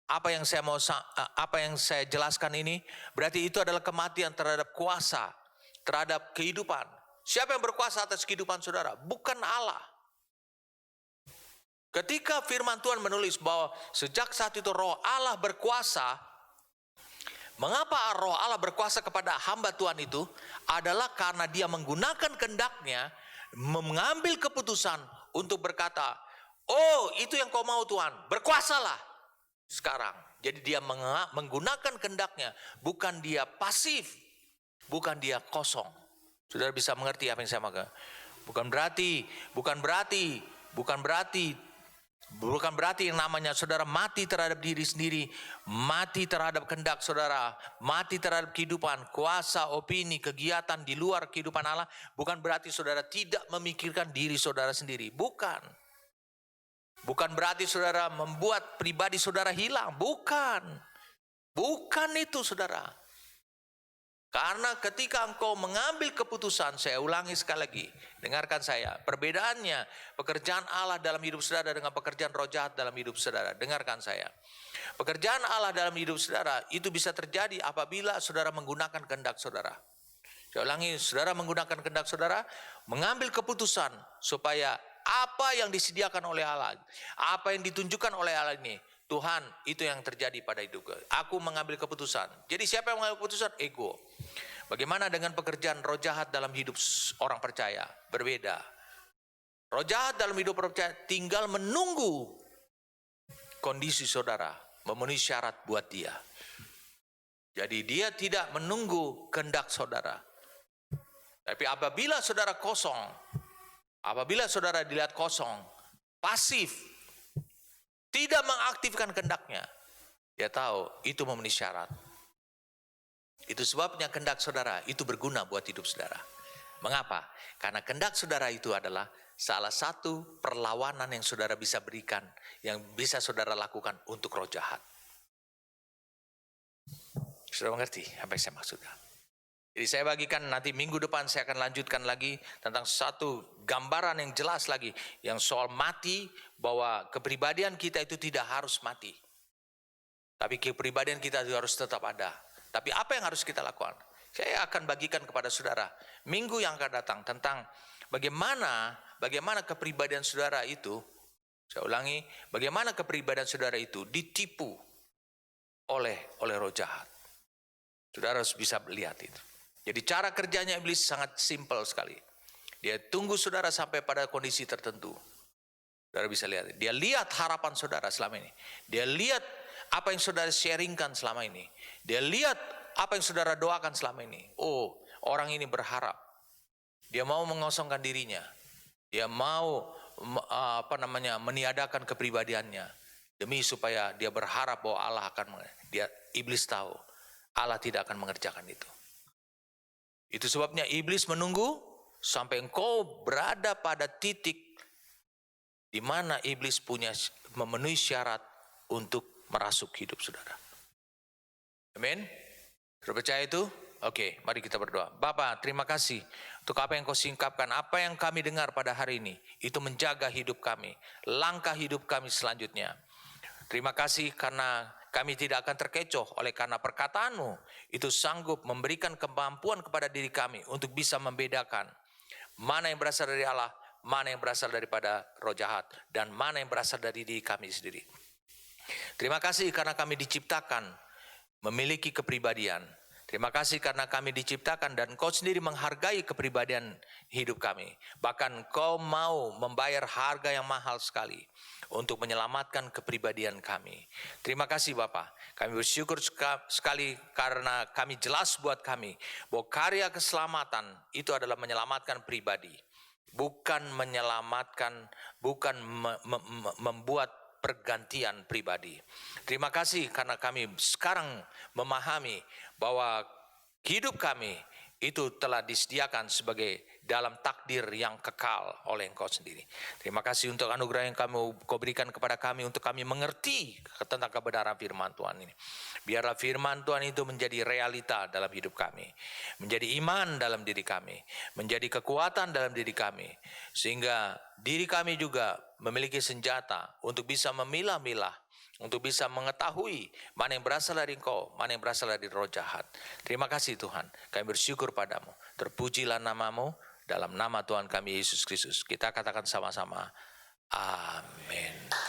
apa yang saya jelaskan ini, berarti itu adalah kematian terhadap kuasa, terhadap kehidupan. Siapa yang berkuasa atas kehidupan saudara? Bukan Allah. Ketika firman Tuhan menulis bahwa sejak saat itu roh Allah berkuasa, mengapa roh Allah berkuasa kepada hamba Tuhan itu? Adalah karena dia menggunakan kehendaknya, mengambil keputusan untuk berkata, oh itu yang kau mau Tuhan, berkuasalah sekarang. Jadi dia menggunakan kehendaknya, bukan dia pasif, bukan dia kosong. Saudara bisa mengerti apa yang saya maksud? Bukan berarti yang namanya saudara mati terhadap diri sendiri, mati terhadap kehendak saudara, mati terhadap kehidupan, kuasa, opini, kegiatan di luar kehidupan Allah. Bukan berarti saudara tidak memikirkan diri saudara sendiri. Bukan berarti saudara membuat pribadi saudara hilang. Bukan itu saudara. Karena ketika engkau mengambil keputusan, saya ulangi sekali lagi, dengarkan saya. Perbedaannya pekerjaan Allah dalam hidup saudara dengan pekerjaan roh jahat dalam hidup saudara. Dengarkan saya. Pekerjaan Allah dalam hidup saudara itu bisa terjadi apabila saudara menggunakan kehendak saudara. Saya ulangi, saudara menggunakan kehendak saudara, mengambil keputusan supaya apa yang disediakan oleh Allah, apa yang ditunjukkan oleh Allah ini, Tuhan, itu yang terjadi pada hidupku. Aku mengambil keputusan. Jadi siapa yang mengambil keputusan? Ego. Bagaimana dengan pekerjaan roh jahat dalam hidup orang percaya? Berbeda. Roh jahat dalam hidup orang percaya tinggal menunggu kondisi saudara memenuhi syarat buat dia. Jadi dia tidak menunggu kehendak saudara. Tapi apabila saudara kosong, apabila saudara dilihat kosong, pasif, tidak mengaktifkan kehendaknya, dia tahu itu memenuhi syarat. Itu sebabnya kehendak saudara itu berguna buat hidup saudara. Mengapa? Karena kehendak saudara itu adalah salah satu perlawanan yang saudara bisa berikan, yang bisa saudara lakukan untuk roh jahat. Sudah mengerti apa yang saya maksudkan? Jadi saya bagikan nanti minggu depan saya akan lanjutkan lagi tentang satu gambaran yang jelas lagi, yang soal mati, bahwa kepribadian kita itu tidak harus mati. Tapi kepribadian kita itu harus tetap ada. Tapi apa yang harus kita lakukan? Saya akan bagikan kepada saudara minggu yang akan datang tentang bagaimana kepribadian saudara itu, saya ulangi, bagaimana kepribadian saudara itu ditipu oleh roh jahat. Saudara harus bisa lihat itu. Jadi cara kerjanya iblis sangat simpel sekali. Dia tunggu saudara sampai pada kondisi tertentu. Saudara bisa lihat. Dia lihat harapan saudara selama ini. Dia lihat apa yang saudara sharingkan selama ini. Dia lihat apa yang saudara doakan selama ini. Oh, orang ini berharap. Dia mau mengosongkan dirinya. Dia mau meniadakan kepribadiannya demi supaya dia berharap bahwa Allah akan iblis tahu Allah tidak akan mengerjakan itu. Itu sebabnya iblis menunggu sampai engkau berada pada titik di mana iblis memenuhi syarat untuk merasuk hidup saudara. Amin. Sudah percaya itu? Oke, mari kita berdoa. Bapa, terima kasih untuk apa yang kau singkapkan, apa yang kami dengar pada hari ini. Itu menjaga hidup kami, langkah hidup kami selanjutnya. Terima kasih karena kami tidak akan terkecoh oleh karena perkataanmu itu sanggup memberikan kemampuan kepada diri kami untuk bisa membedakan mana yang berasal dari Allah, mana yang berasal daripada roh jahat, dan mana yang berasal dari diri kami sendiri. Terima kasih karena kami diciptakan memiliki kepribadian. Terima kasih karena kami diciptakan dan Kau sendiri menghargai kepribadian hidup kami. Bahkan Kau mau membayar harga yang mahal sekali untuk menyelamatkan kepribadian kami. Terima kasih Bapa. Kami bersyukur sekali karena kami jelas buat kami bahwa karya keselamatan itu adalah menyelamatkan pribadi. Bukan menyelamatkan, bukan membuat pergantian pribadi. Terima kasih karena kami sekarang memahami bahwa hidup kami itu telah disediakan sebagai dalam takdir yang kekal oleh Engkau sendiri. Terima kasih untuk anugerah yang Kau berikan kepada kami untuk kami mengerti tentang kebenaran firman Tuhan ini. Biarlah firman Tuhan itu menjadi realita dalam hidup kami, menjadi iman dalam diri kami, menjadi kekuatan dalam diri kami, sehingga diri kami juga memiliki senjata untuk bisa memilah-milah, untuk bisa mengetahui mana yang berasal dari Engkau, mana yang berasal dari roh jahat. Terima kasih Tuhan, kami bersyukur padamu. Terpujilah namamu, dalam nama Tuhan kami Yesus Kristus. Kita katakan sama-sama, amin.